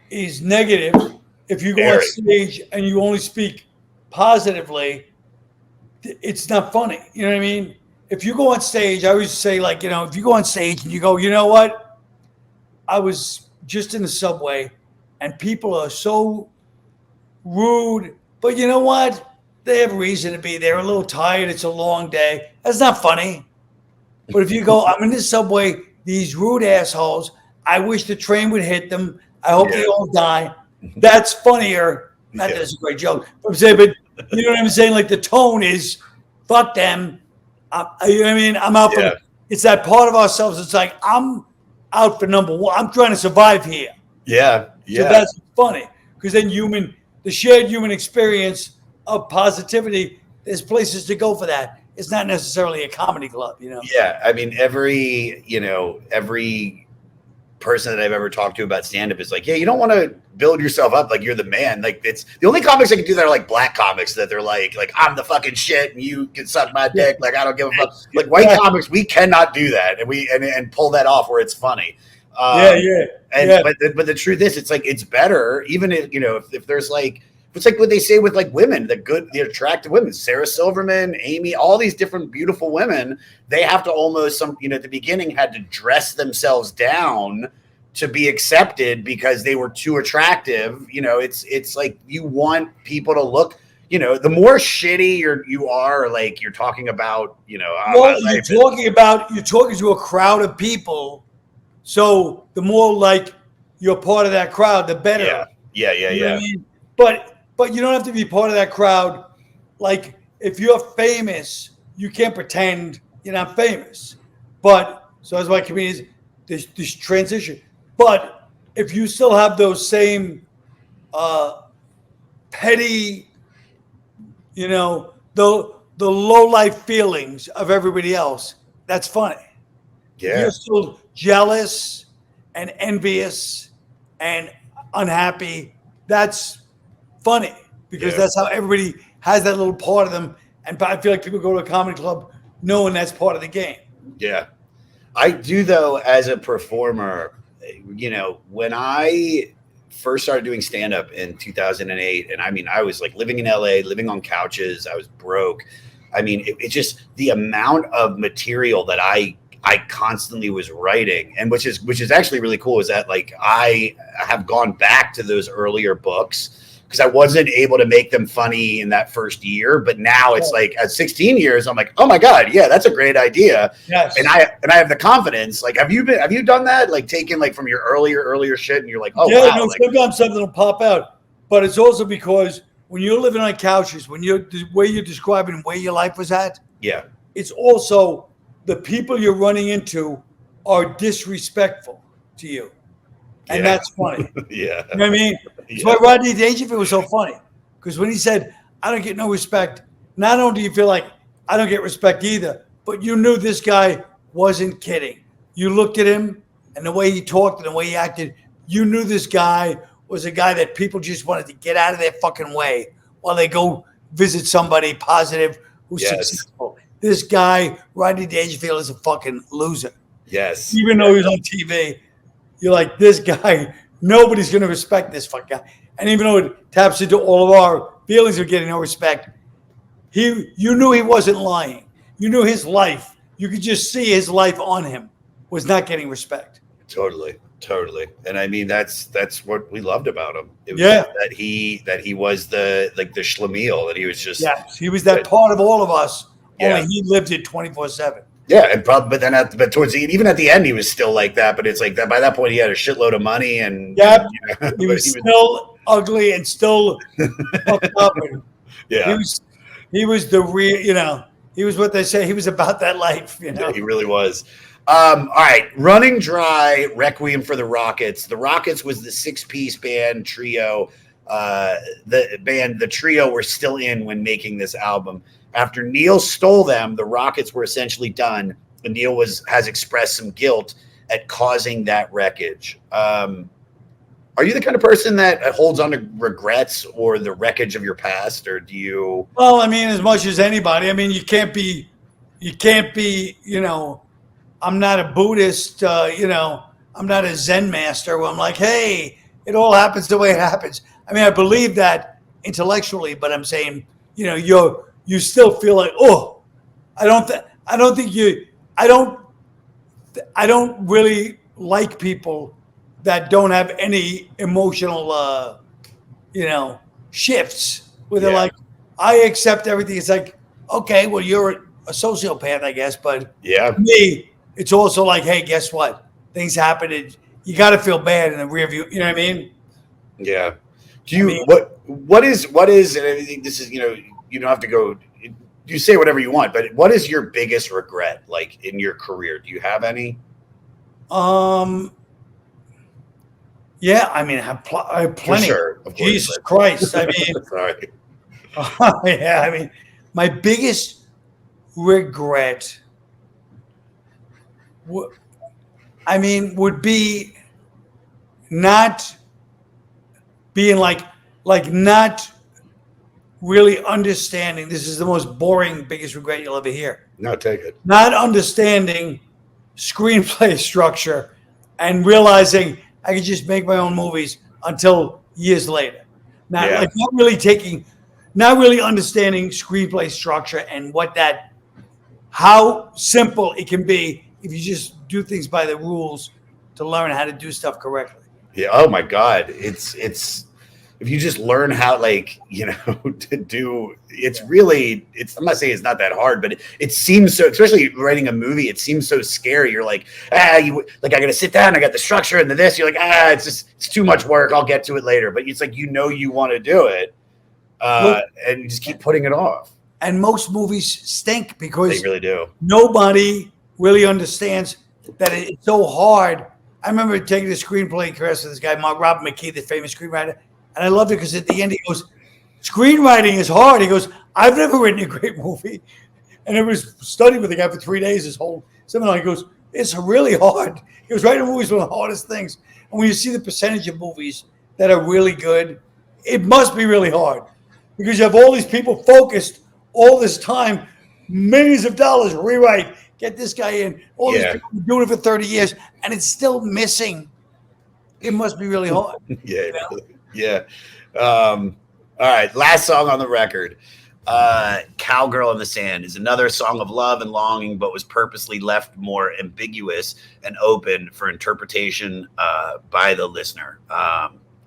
Speaker 2: is negative. If you go on stage and you only speak positively, it's not funny. You know what I mean? if you go on stage, I always say, like, if you go on stage and you go, you know what? I was just in the subway and people are so rude, but you know what? They have reason to be there. A little tired. It's a long day. That's not funny. But if you go, I'm in the subway, these rude assholes, I wish the train would hit them. I hope they all die. That's funnier. Not that it's a great joke. But you know what I'm saying? Like, the tone is, fuck them. You know what I mean? I'm out for, it's that part of ourselves. It's like, I'm out for number one. I'm trying to survive here.
Speaker 1: Yeah.
Speaker 2: So that's funny. Because then the shared human experience of positivity, there's places to go for that. It's not necessarily a comedy club,
Speaker 1: Yeah. I mean, every person that I've ever talked to about stand-up is like, yeah, you don't want to build yourself up like you're the man. Like, it's the only comics that can do that are like black comics, that they're like I'm the fucking shit and you can suck my dick. Like, I don't give a fuck. Like, white comics, we cannot do that, and we pull that off where it's funny. But the truth is, it's like, it's better, even if there's like, it's like what they say with like women, the attractive women, Sarah Silverman, Amy, all these different beautiful women, they have to almost at the beginning had to dress themselves down to be accepted because they were too attractive. It's like, you want people to look, the more shitty you are, like, you're talking about,
Speaker 2: well, you're talking to a crowd of people. So the more like you're part of that crowd, the better.
Speaker 1: Yeah.
Speaker 2: You know what I mean? But you don't have to be part of that crowd. Like, if you're famous, you can't pretend you're not famous. But so that's why comedians, this transition. But if you still have those same petty, the low life feelings of everybody else, that's funny.
Speaker 1: Yeah.
Speaker 2: You're still jealous and envious and unhappy. That's funny, because that's how everybody has that little part of them. And I feel like people go to a comedy club knowing that's part of the game.
Speaker 1: Yeah. I do, though, as a performer, when I first started doing stand-up in 2008, and I mean, I was like living in LA, living on couches, I was broke. I mean, it just, the amount of material that I constantly was writing, and which is actually really cool, is that, like, I have gone back to those earlier books because I wasn't able to make them funny in that first year. But now it's like, at 16 years, I'm like, oh my God, yeah, that's a great idea.
Speaker 2: Yes.
Speaker 1: And I have the confidence. Like, have you done that? Like, taken like from your earlier shit, and you're like, oh
Speaker 2: yeah,
Speaker 1: wow.
Speaker 2: no, sometimes something will pop out. But it's also because when you're living on couches, the way you're describing where your life was at, it's also the people you're running into are disrespectful to you. And that's funny. You know what I mean? That's why Rodney Dangerfield was so funny. Because when he said, I don't get no respect, not only do you feel like I don't get respect either, but you knew this guy wasn't kidding. You looked at him and the way he talked and the way he acted, you knew this guy was a guy that people just wanted to get out of their fucking way while they go visit somebody positive who's successful. This guy, Rodney Dangerfield, is a fucking loser.
Speaker 1: Yes.
Speaker 2: Even though he's on TV, you're like, this guy, nobody's going to respect this fucking guy. And even though it taps into all of our feelings of getting no respect, you knew he wasn't lying. You knew his life. You could just see his life on him was not getting respect.
Speaker 1: Totally. And I mean, that's what we loved about him. It was that he was the schlemiel, that he was just.
Speaker 2: Yes, he was that part of all of us. Only he lived it 24/7.
Speaker 1: Yeah, and but towards even at the end, he was still like that. But it's like that by that point, he had a shitload of money, and
Speaker 2: he was still ugly and still fucked up. And he was the real. He was what they say. He was about that life.
Speaker 1: Yeah, he really was. All right, Running Dry, Requiem for the Rockets. The Rockets was the 6-piece band trio. The trio were still in when making this album. After Neil stole them, the Rockets were essentially done, and Neil has expressed some guilt at causing that wreckage. Are you the kind of person that holds on to regrets or the wreckage of your past, or do you?
Speaker 2: Well, I mean, as much as anybody. I mean, you can't be. I'm not a Buddhist. I'm not a Zen master where I'm like, hey, it all happens the way it happens. I mean, I believe that intellectually, but I'm saying, you still feel like, oh, I I don't think you. I don't really like people that don't have any emotional, shifts where they're like, I accept everything. It's like, okay, well, you're a sociopath, I guess. But to me, it's also like, hey, guess what? Things happen. And you got to feel bad in the rear view. You know what I mean?
Speaker 1: Yeah. Do you what is and I think this is you don't have to go. You say whatever you want, but what is your biggest regret, like in your career? Do you have any?
Speaker 2: Yeah, I mean, I have plenty.
Speaker 1: For sure, of course,
Speaker 2: Jesus Christ! I mean,
Speaker 1: sorry.
Speaker 2: Yeah, I mean, my biggest regret, would be not being like not really understanding. This is the most boring, biggest regret you'll ever hear.
Speaker 1: No, take it.
Speaker 2: Not understanding screenplay structure and realizing I could just make my own movies until years later. Not really understanding screenplay structure and how simple it can be if you just do things by the rules to learn how to do stuff correctly.
Speaker 1: Yeah. Oh my God. It's if you just learn how, to do, I'm not saying it's not that hard, but it seems so, especially writing a movie, it seems so scary. You're like, I got to sit down. I got the structure and this. You're like, it's too much work. I'll get to it later. But it's like, you want to do it. And you just keep putting it off.
Speaker 2: And most movies stink because
Speaker 1: they really do.
Speaker 2: Nobody really understands that it's so hard. I remember taking the screenplay class with this guy, Rob McKee, the famous screenwriter. And I loved it because at the end he goes, screenwriting is hard. He goes, I've never written a great movie. And I was studying with the guy for 3 days, his whole seminar. He goes, it's really hard. He goes, writing movies one of the hardest things. And when you see the percentage of movies that are really good, it must be really hard. Because you have all these people focused all this time, millions of dollars, rewrite, get this guy in. All these people doing it for 30 years, and it's still missing. It must be really hard.
Speaker 1: Yeah. All right. Last song on the record. Cowgirl in the Sand is another song of love and longing, but was purposely left more ambiguous and open for interpretation by the listener.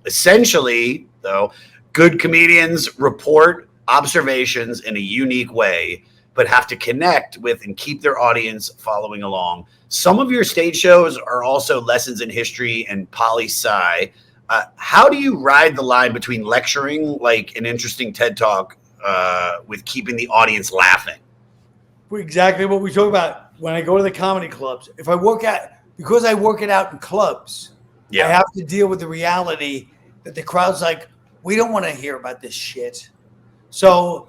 Speaker 1: Essentially, though, good comedians report observations in a unique way, but have to connect with and keep their audience following along. Some of your stage shows are also lessons in history and poli-sci. How do you ride the line between lecturing like an interesting TED Talk with keeping the audience laughing?
Speaker 2: Exactly what we talk about when I go to the comedy clubs. If I because I work it out in clubs, I have to deal with the reality that the crowd's like, we don't want to hear about this shit. So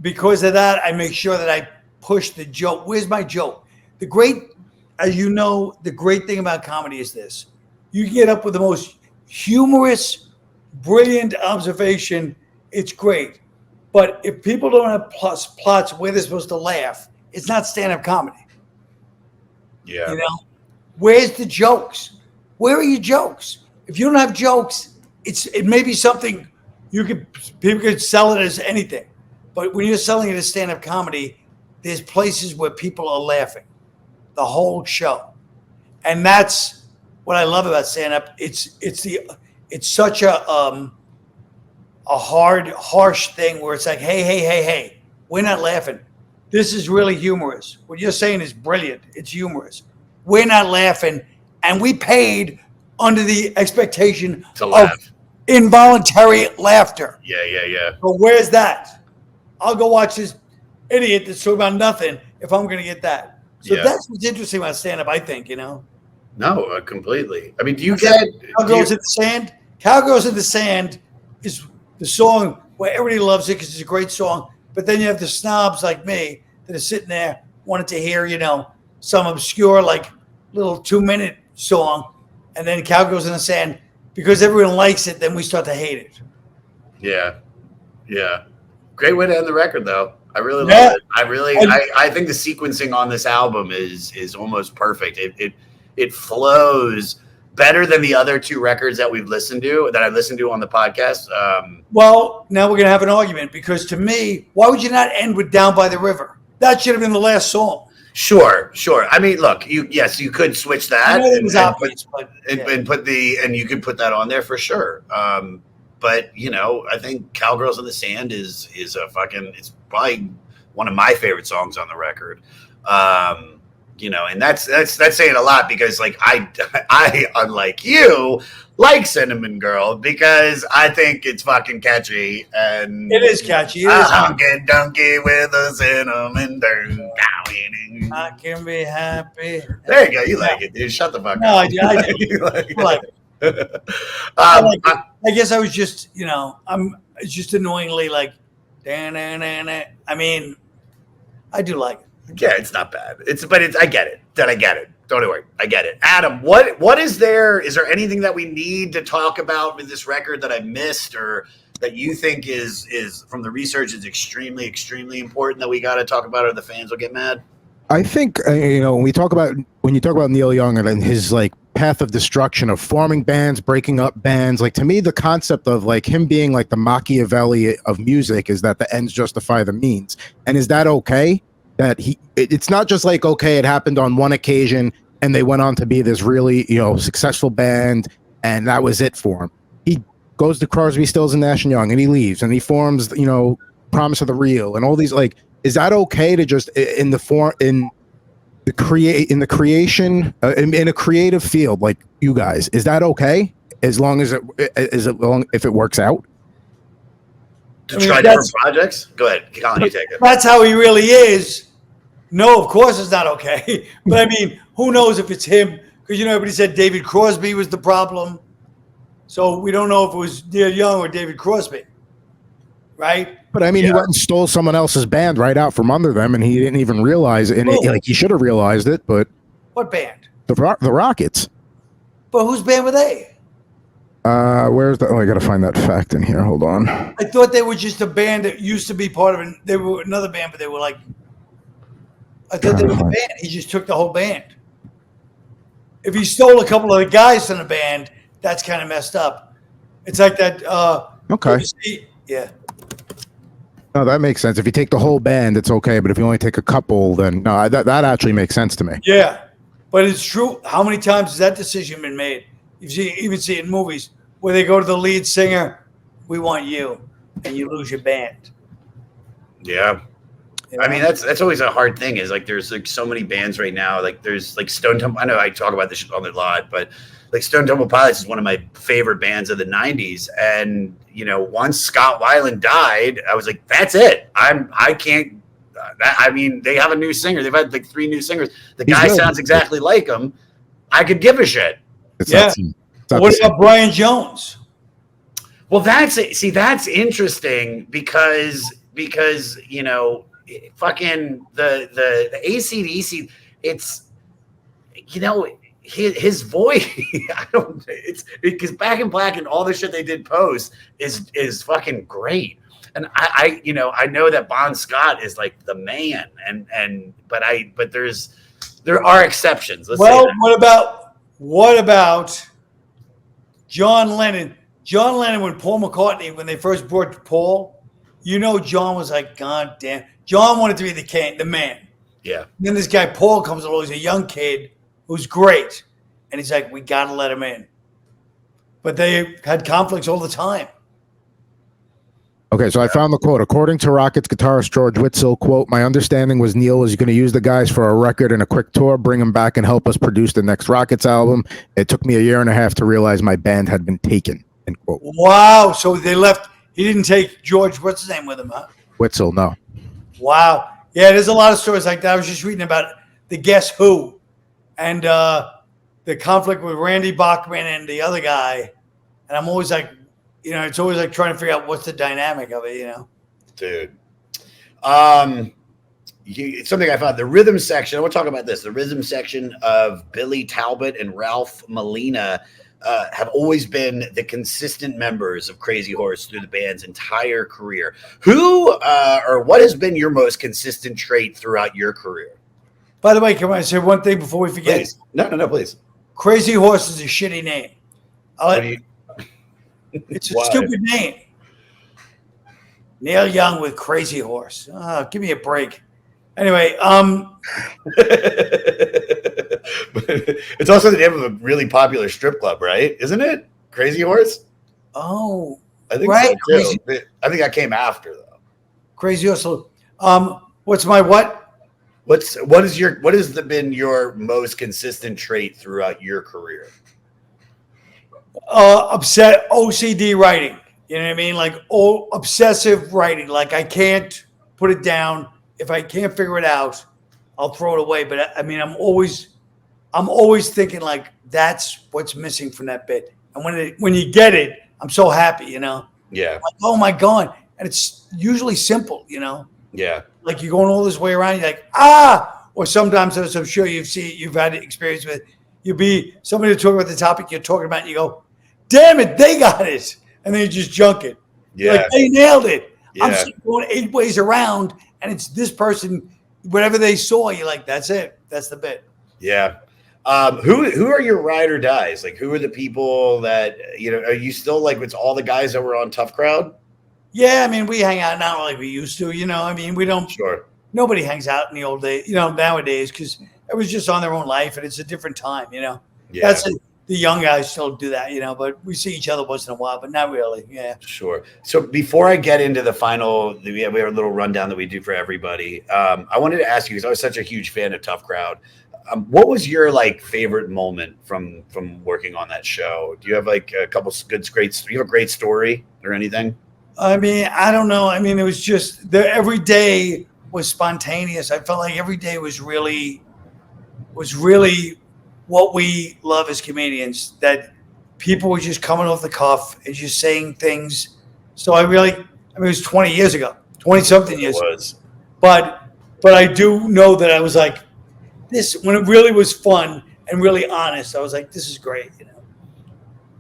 Speaker 2: because of that, I make sure that I push the joke. Where's my joke? The great thing about comedy is this. You get up with the most humorous, brilliant observation, it's great. But if people don't have plots where they're supposed to laugh, it's not stand-up comedy.
Speaker 1: Yeah.
Speaker 2: Where's the jokes? Where are your jokes? If you don't have jokes, it may be something people could sell it as anything. But when you're selling it as stand-up comedy, there's places where people are laughing the whole show. And that's what I love about stand-up. It's such a hard, harsh thing where it's like, hey, we're not laughing. This is really humorous. What you're saying is brilliant. It's humorous. We're not laughing, and we paid under the expectation of involuntary laughter.
Speaker 1: Yeah.
Speaker 2: But where's that? I'll go watch this idiot that's talking about nothing if I'm going to get that. So that's what's interesting about stand-up, I think,
Speaker 1: No, completely. I mean, do you get
Speaker 2: Cowgirls in the Sand? Cowgirls in the Sand is the song where everybody loves it because it's a great song. But then you have the snobs like me that are sitting there wanting to hear, some obscure, like little 2-minute song. And then Cowgirls in the Sand, because everyone likes it, then we start to hate it.
Speaker 1: Yeah. Great way to end the record, though. I really love it. I think the sequencing on this album is almost perfect. It flows better than the other 2 records that I've listened to on the podcast.
Speaker 2: Well, now we're going to have an argument because to me, why would you not end with Down by the River? That should have been the last song.
Speaker 1: Sure. I mean, look, you could switch that.
Speaker 2: I know it was obvious,
Speaker 1: and you could put that on there for sure. But I think "Cowgirls in the Sand" is it's probably one of my favorite songs on the record. And that's saying a lot because like I unlike you like Cinnamon Girl because I think it's fucking catchy and
Speaker 2: it is catchy.
Speaker 1: A honky donkey with a cinnamon girl.
Speaker 2: I can be happy.
Speaker 1: There you go. You like it, dude. Shut the fuck up.
Speaker 2: No, I do. I guess I was just, I'm just annoyingly like, I mean, I do like it.
Speaker 1: Yeah, it's not bad. I get it. I get it. Don't worry. I get it. Adam, what is there? Is there anything that we need to talk about with this record that I missed or that you think is from the research is extremely, extremely important that we got to talk about or the fans will get mad?
Speaker 3: I think, when you talk about Neil Young and his like path of destruction of forming bands, breaking up bands, like to me, the concept of like him being like the Machiavelli of music is that the ends justify the means. And is that okay? That it's not just like, okay, it happened on one occasion and they went on to be this really, successful band and that was it for him. He goes to Crosby, Stills and Nash and Young and he leaves and he forms, Promise of the Real and all these like, is that okay to just in a creative field like you guys? Is that okay as long as if it works out?
Speaker 1: To try different projects? Go ahead, Colin, you take it.
Speaker 2: That's how he really is. No, of course it's not okay. But I mean, who knows if it's him? Because everybody said David Crosby was the problem. So we don't know if it was Neil Young or David Crosby, right?
Speaker 3: But I mean, he went and stole someone else's band right out from under them, and he didn't even realize it. And he should have realized it. But
Speaker 2: what band?
Speaker 3: The Rockets.
Speaker 2: But whose band were they?
Speaker 3: Where's the? Oh, I gotta find that fact in here. Hold on.
Speaker 2: I thought they were just a band that used to be part of it. They were another band, but they were like. I thought they were the band. He just took the whole band. If he stole a couple of the guys from the band, that's kind of messed up. It's like that.
Speaker 3: Okay.
Speaker 2: Yeah.
Speaker 3: No, that makes sense. If you take the whole band, it's okay. But if you only take a couple, then no, that actually makes sense to me.
Speaker 2: Yeah, but it's true. How many times has that decision been made? You even see it in movies where they go to the lead singer, "We want you," and you lose your band.
Speaker 1: Yeah. I mean, that's always a hard thing is like there's like so many bands right now. Like there's like Stone Temple. I know I talk about this on a lot, but like Stone Temple Pilots is one of my favorite bands of the 90s. And, once Scott Weiland died, I was like, that's it. I can't. I mean, they have a new singer. They've had like 3 new singers. The guy sounds exactly like him. I could give a shit.
Speaker 2: What about Brian Jones?
Speaker 1: Well, that's interesting because fucking the AC/DC, it's his voice. It's because Back in Black and all the shit they did post is fucking great. And I know that Bon Scott is like the man, but there are exceptions.
Speaker 2: What about John Lennon? John Lennon, when Paul McCartney, when they first brought Paul, John was like, God damn. John wanted to be the man.
Speaker 1: Yeah.
Speaker 2: Then this guy, Paul, comes along. He's a young kid who's great. And he's like, we got to let him in. But they had conflicts all the time.
Speaker 3: Okay, so I found the quote. According to Rockets guitarist George Whitzel, quote, "My understanding was Neil was going to use the guys for a record and a quick tour, bring them back and help us produce the next Rockets album. It took me a year and a half to realize my band had been taken," end quote.
Speaker 2: Wow. So they left. He didn't take George, what's his name, with him, huh?
Speaker 3: Whitzel, no.
Speaker 2: Wow. Yeah, there's a lot of stories like that. I was just reading about the Guess Who and the conflict with Randy Bachman and the other guy. And I'm always like, it's always like trying to figure out what's the dynamic of it,
Speaker 1: Dude. It's something I found. The rhythm section, I want to talk about this. The rhythm section of Billy Talbot and Ralph Molina have always been the consistent members of Crazy Horse through the band's entire career. Who or what has been your most consistent trait throughout your career?
Speaker 2: By the way, can I say one thing before we forget?
Speaker 1: Please. No, please.
Speaker 2: Crazy Horse is a shitty name. It's a stupid name. Neil Young with Crazy Horse. Give me a break. Anyway,
Speaker 1: it's also the name of a really popular strip club, right? Isn't it? Crazy Horse?
Speaker 2: oh,
Speaker 1: I think
Speaker 2: right,
Speaker 1: so too.
Speaker 2: Crazy,
Speaker 1: I think I came after though.
Speaker 2: Crazy Horse. What's my what?
Speaker 1: What has been your most consistent trait throughout your career?
Speaker 2: Upset OCD writing. You know what I mean? Like obsessive writing. Like I can't put it down. If I can't figure it out, I'll throw it away. But I mean, I'm always thinking like that's what's missing from that bit. And when you get it, I'm so happy. You know?
Speaker 1: Yeah.
Speaker 2: Like, oh my god! And it's usually simple. You know?
Speaker 1: Yeah.
Speaker 2: Like you're going all this way around. You're like ah. Or sometimes, as I'm sure you've had experience with, you be somebody talking about the topic you're talking about, and you go, damn it, they got it. And then you just junk it.
Speaker 1: Yeah.
Speaker 2: Like they nailed it.
Speaker 1: Yeah.
Speaker 2: I'm still going 8 ways around, and it's this person, whatever they saw, you're like, that's it. That's the bit.
Speaker 1: Yeah. Who are your ride or dies? Like, who are the people that, you know, are you still like, it's all the guys that were on Tough Crowd?
Speaker 2: Yeah, I mean, we hang out now like we used to, you know. I mean, we don't.
Speaker 1: Sure.
Speaker 2: Nobody hangs out in the old days, you know, nowadays, because it was just on their own life, and it's a different time, you know.
Speaker 1: Yeah.
Speaker 2: That's it. The young guys still do that, you know, but we see each other once in a while, but not really. Yeah.
Speaker 1: Sure. So before I get into the final, we have a little rundown that we do for everybody. I wanted to ask you, because I was such a huge fan of Tough Crowd. What was your like favorite moment from working on that show? Do you have like a couple great? Do you have a great story or anything?
Speaker 2: I mean, I don't know. I mean, it was just every day was spontaneous. I felt like every day was really what we love as comedians, that people were just coming off the cuff and just saying things. So I mean, it was 20 years ago, 20 something years.
Speaker 1: It was.
Speaker 2: But I do know that I was like, this, when it really was fun and really honest, I was like, this is great, you know.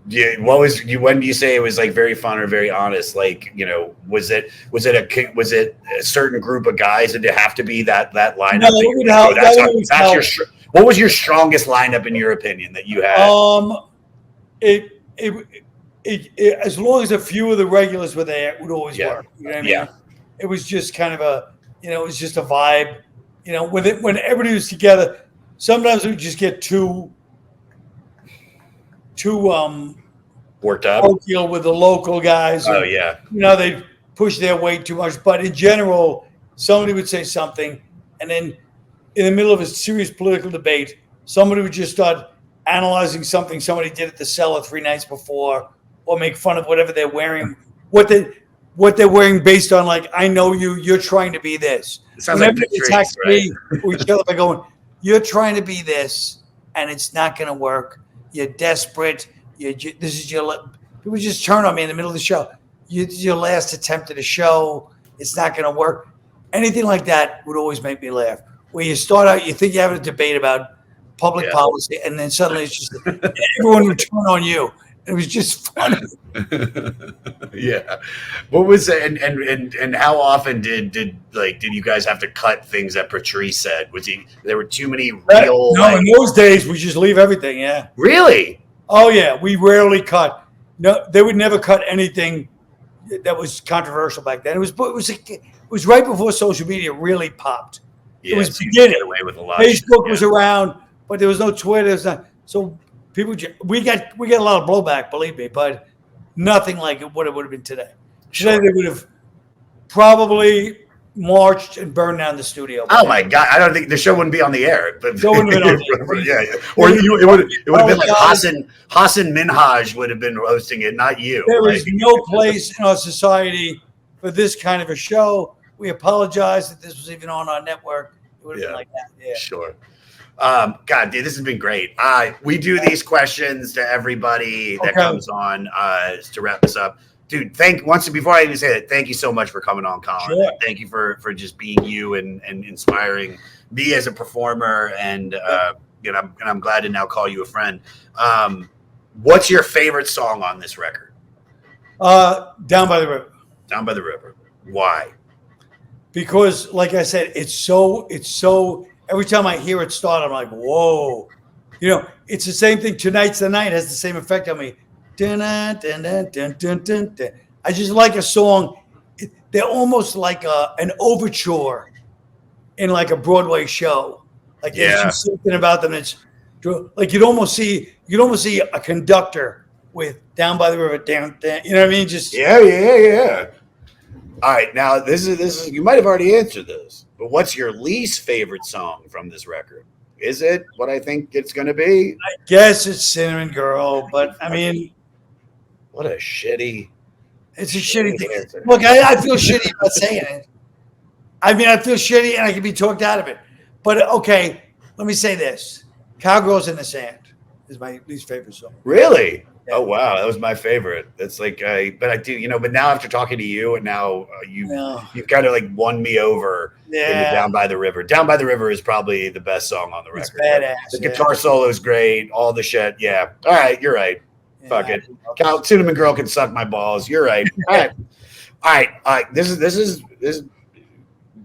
Speaker 1: Yeah. When do you say it was like very fun or very honest? Like, you know, was it a certain group of guys? Did it have to be that lineup?
Speaker 2: No,
Speaker 1: what was your strongest lineup in your opinion that you had?
Speaker 2: As long as a few of the regulars were there, it would always work. You know what I mean?
Speaker 1: Yeah.
Speaker 2: It was just kind of it was just a vibe. You know, when everybody was together, sometimes we would just get too
Speaker 1: worked up
Speaker 2: with the local guys.
Speaker 1: Oh yeah.
Speaker 2: You know, they push their weight too much. But in general, somebody would say something, and then in the middle of a serious political debate, somebody would just start analyzing something somebody did at the cellar 3 nights before, or make fun of whatever they're wearing, what they're wearing based on, like, I know you're trying to be this.
Speaker 1: It sounds like
Speaker 2: attacks me or each other by going, you're trying to be this, and it's not going to work. You're desperate. People just turn on me in the middle of the show. It's your last attempt at a show. It's not going to work. Anything like that would always make me laugh. Where you start out, you think you're having a debate about public policy, and then suddenly it's just everyone would turn on you. It was just funny.
Speaker 1: Yeah. What was and how often did you guys have to cut things that Patrice said? There were too many real?
Speaker 2: No, in those days we just leave everything. Yeah.
Speaker 1: Really?
Speaker 2: Oh yeah, we rarely cut. No, they would never cut anything that was controversial back then. It was right before social media really popped.
Speaker 1: Yeah,
Speaker 2: it was
Speaker 1: so
Speaker 2: beginning.
Speaker 1: Away with a lot
Speaker 2: Facebook was around, but there was no Twitter. So people, we get a lot of blowback, believe me, but nothing like what it would have been today. Today they would have probably marched and burned down the studio.
Speaker 1: Oh my God! I don't think the show wouldn't be on the air. But
Speaker 2: show wouldn't have been on the air.
Speaker 1: Yeah. Or it would have been like Hassan Minhaj would have been hosting it, not you.
Speaker 2: There is no place in our society for this kind of a show. We apologize that this was even on our network. It would have been like that. Yeah.
Speaker 1: Sure. God, dude, this has been great. We do these questions to everybody that comes on to wrap this up. Dude, before I even say that, thank you so much for coming on, Colin.
Speaker 2: Sure.
Speaker 1: Thank you for just being you and inspiring me as a performer, and I'm glad to now call you a friend. What's your favorite song on this record?
Speaker 2: Down by the River.
Speaker 1: Down by the River. Why?
Speaker 2: Because, like I said, it's so. Every time I hear it start, I'm like, whoa. You know, it's the same thing. Tonight's the Night has the same effect on me. Dun, dun, dun, dun, dun, dun, dun. I just like a song. They're almost like an overture in like a Broadway show. Like
Speaker 1: Yeah.
Speaker 2: there's just something about them that's like you'd almost see a conductor with Down by the River, down. You know what I mean? Just
Speaker 1: Yeah. All right, now this is you might have already answered this, but what's your least favorite song from this record? Is it what I think it's going to be?
Speaker 2: I guess it's Cinnamon Girl, but I mean,
Speaker 1: What a shitty.
Speaker 2: it's a shitty thing.
Speaker 1: answer.
Speaker 2: Look, I feel shitty about saying it. I mean, I feel shitty and I can be talked out of it. But okay, let me say this: "Cowgirls in the Sand" is my least favorite song.
Speaker 1: Really? Yeah. Oh wow, that was my favorite. It's like but I do, but now after talking to you and now you've kind of like won me over in the Down by the River. Down by the River is probably the best song on the record.
Speaker 2: It's badass.
Speaker 1: The guitar solo is great. All the shit. Yeah. All right, you're right. Yeah, fuck it. Cinnamon Girl can suck my balls. You're right. All right. This is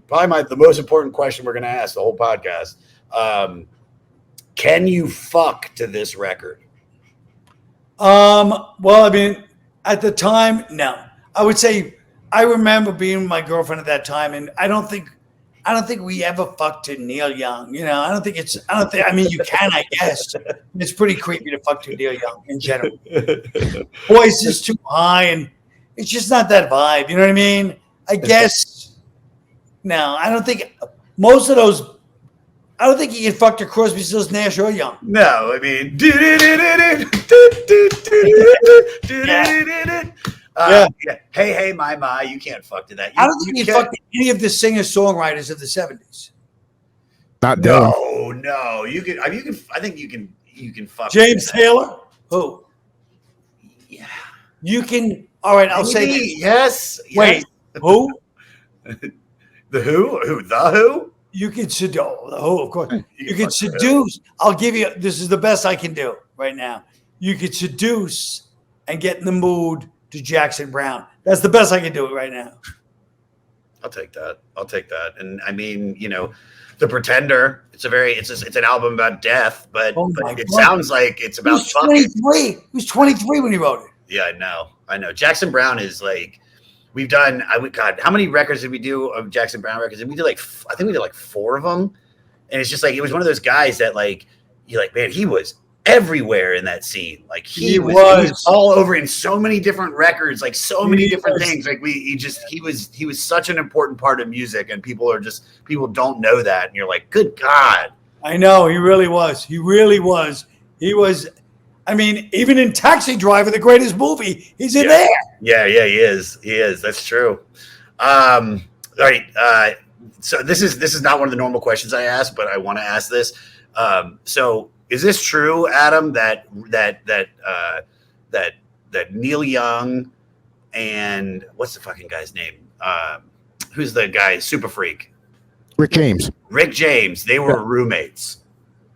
Speaker 1: probably the most important question we're gonna ask the whole podcast. Can you fuck to this record?
Speaker 2: Well, I mean, at the time, no. I would say I remember being with my girlfriend at that time, and I don't think we ever fucked to Neil Young. I mean, you can, I guess. It's pretty creepy to fuck to Neil Young in general. Voice is too high, and it's just not that vibe. You know what I mean? I guess. No, I don't think most of those. I don't think you can fuck to Crosby, Stills, Nash, or Young.
Speaker 1: No, I mean, Hey, my, you can't fuck to that.
Speaker 2: I don't think you fuck to any of the singer-songwriters of the 70s.
Speaker 3: Not Dylan.
Speaker 1: No, you can. I mean, I think you can fuck
Speaker 2: James Taylor. Who?
Speaker 1: Yeah,
Speaker 2: you can. All right, I'll say this.
Speaker 1: Yes.
Speaker 2: Wait, who?
Speaker 1: The Who? The Who?
Speaker 2: You can seduce. Oh, of course. You can seduce. I'll give you. This is the best I can do right now. You could seduce and get in the mood to Jackson Brown. That's the best I can do right now.
Speaker 1: I'll take that. And I mean, The Pretender. It's an album about death, but it sounds like it's about fucking.
Speaker 2: 23. He was 23 when he wrote it.
Speaker 1: Yeah, I know. Jackson Brown is like. We've done. God, how many records did we do of Jackson Brown records? And we did I think we did 4 of them. And it's just like it was one of those guys that you're like, man, he was everywhere in that scene. Like he was all over in so many different records, like so many different things. Like he was such an important part of music, and people don't know that. And you're like, good God.
Speaker 2: I know he really was. He was. I mean, even in Taxi Driver, the greatest movie, he's in there.
Speaker 1: Yeah, he is. That's true. All right. So this is not one of the normal questions I ask, but I want to ask this. So is this true, Adam, that Neil Young and what's the fucking guy's name? Who's the guy? Super Freak.
Speaker 3: Rick James. They were roommates.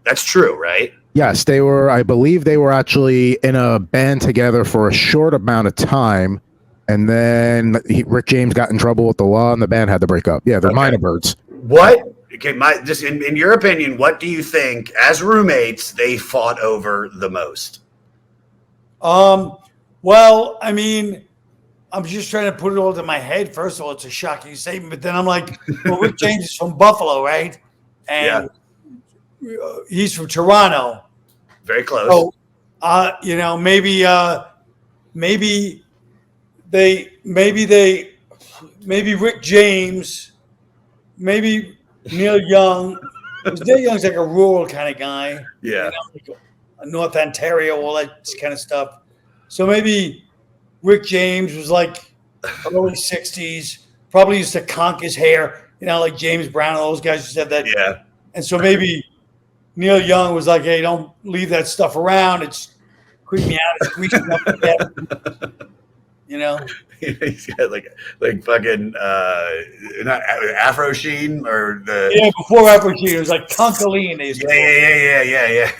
Speaker 3: That's true, right? Yes, they were. I believe they were actually in a band together for a short amount of time, and then Rick James got in trouble with the law, and the band had to break up. Yeah, they're minor birds.
Speaker 1: What? Okay, just in your opinion, what do you think, as roommates, they fought over the most?
Speaker 2: Well, I mean, I'm just trying to put it all to my head. First of all, it's a shocking statement, but then I'm like, well, Rick James is from Buffalo, right? And he's from Toronto.
Speaker 1: Very close.
Speaker 2: So, maybe Rick James, maybe Neil Young. Neil Young's like a rural kind of guy.
Speaker 1: Yeah.
Speaker 2: Like North Ontario, all that kind of stuff. So maybe Rick James was like early 60s, probably used to conk his hair, like James Brown, all those guys just had that.
Speaker 1: Yeah. And
Speaker 2: so maybe Neil Young was like, hey, don't leave that stuff around. It's creeping me out. It's squeezing up the head.
Speaker 1: He's got like fucking not Afro Sheen or
Speaker 2: before Afro Sheen it was like Conkaline.
Speaker 1: Yeah.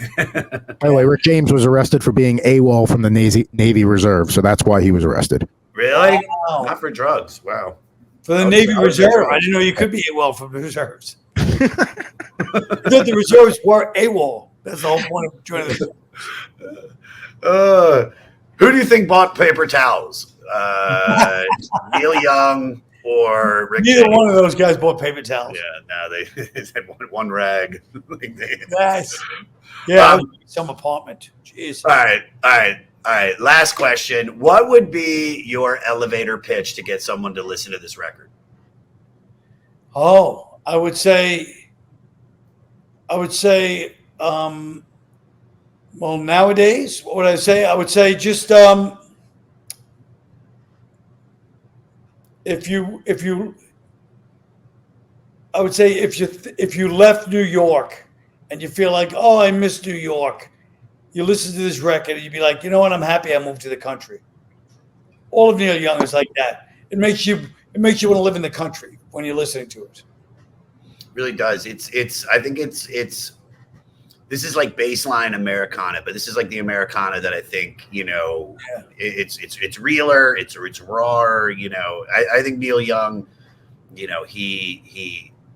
Speaker 3: By the way, Rick James was arrested for being AWOL from the Navy Reserve, so that's why he was arrested.
Speaker 1: Really? Wow. Not for drugs. Wow.
Speaker 2: For the Navy Reserve, I didn't know you could be AWOL from the reserves. I thought the reserves were AWOL. That's the whole point of joining
Speaker 1: the. Who do you think bought paper towels? Neil Young, or Rick
Speaker 2: Neither
Speaker 1: James.
Speaker 2: one of those guys bought paper towels.
Speaker 1: Yeah, no, they had one rag.
Speaker 2: Nice. Yeah, some apartment. Jeez.
Speaker 1: All right. Last question. What would be your elevator pitch to get someone to listen to this record?
Speaker 2: Oh, I would say, well, nowadays, what would I say? I would say just if you left New York and you feel like, oh, I miss New York, you listen to this record and you'd be like, you know what, I'm happy I moved to the country. All of Neil Young is like that. It makes you want to live in the country when you're listening to it.
Speaker 1: Really does. I think it's this is like baseline Americana, but this is like the Americana that I think, it's realer, it's raw, I think Neil Young,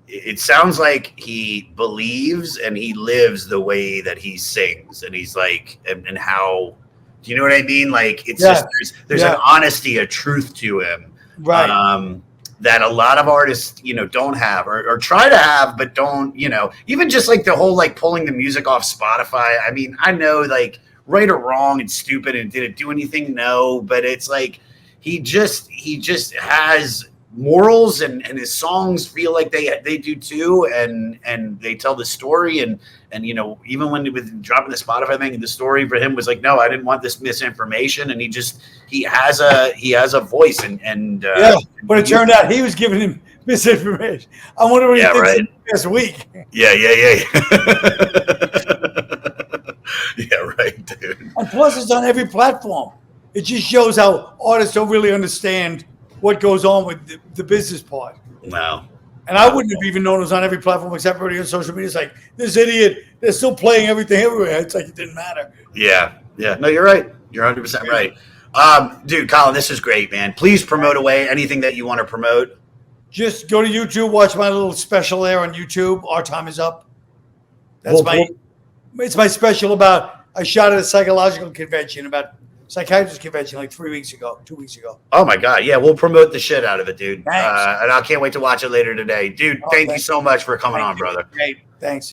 Speaker 1: it sounds like he believes and he lives the way that he sings, and he's like, and how, do you know what I mean? Like, it's just, there's an honesty, a truth to him.
Speaker 2: Right.
Speaker 1: That a lot of artists, don't have or try to have, but don't, even just like the whole, like pulling the music off Spotify. I mean, I know like right or wrong and stupid and did it do anything? No, but it's like, he just has morals and his songs feel like they do too. And they tell the story and, even when he was dropping the Spotify thing, the story for him was like, no, I didn't want this misinformation. And he has a voice and
Speaker 2: but it turned out he was giving him misinformation. I wonder what he thinks this week.
Speaker 1: Yeah. Yeah, right, dude.
Speaker 2: And plus it's on every platform. It just shows how artists don't really understand what goes on with the business part.
Speaker 1: Wow.
Speaker 2: And I wouldn't have even known it was on every platform except everybody on social media. It's like, this idiot, they're still playing everything everywhere. It's like it didn't matter.
Speaker 1: Yeah. No, you're right. You're 100% right. Dude, Colin, this is great, man. Please promote away anything that you want to promote. Just
Speaker 2: go to YouTube, watch my little special there on YouTube. Our Time Is Up. It's my special about, I shot at a psychological convention, psychiatrist convention like 2 weeks ago.
Speaker 1: Oh my God. Yeah. We'll promote the shit out of it, dude.
Speaker 2: Thanks.
Speaker 1: And I can't wait to watch it later today. Dude, thank you so much for coming on, brother.
Speaker 2: Great. Thanks.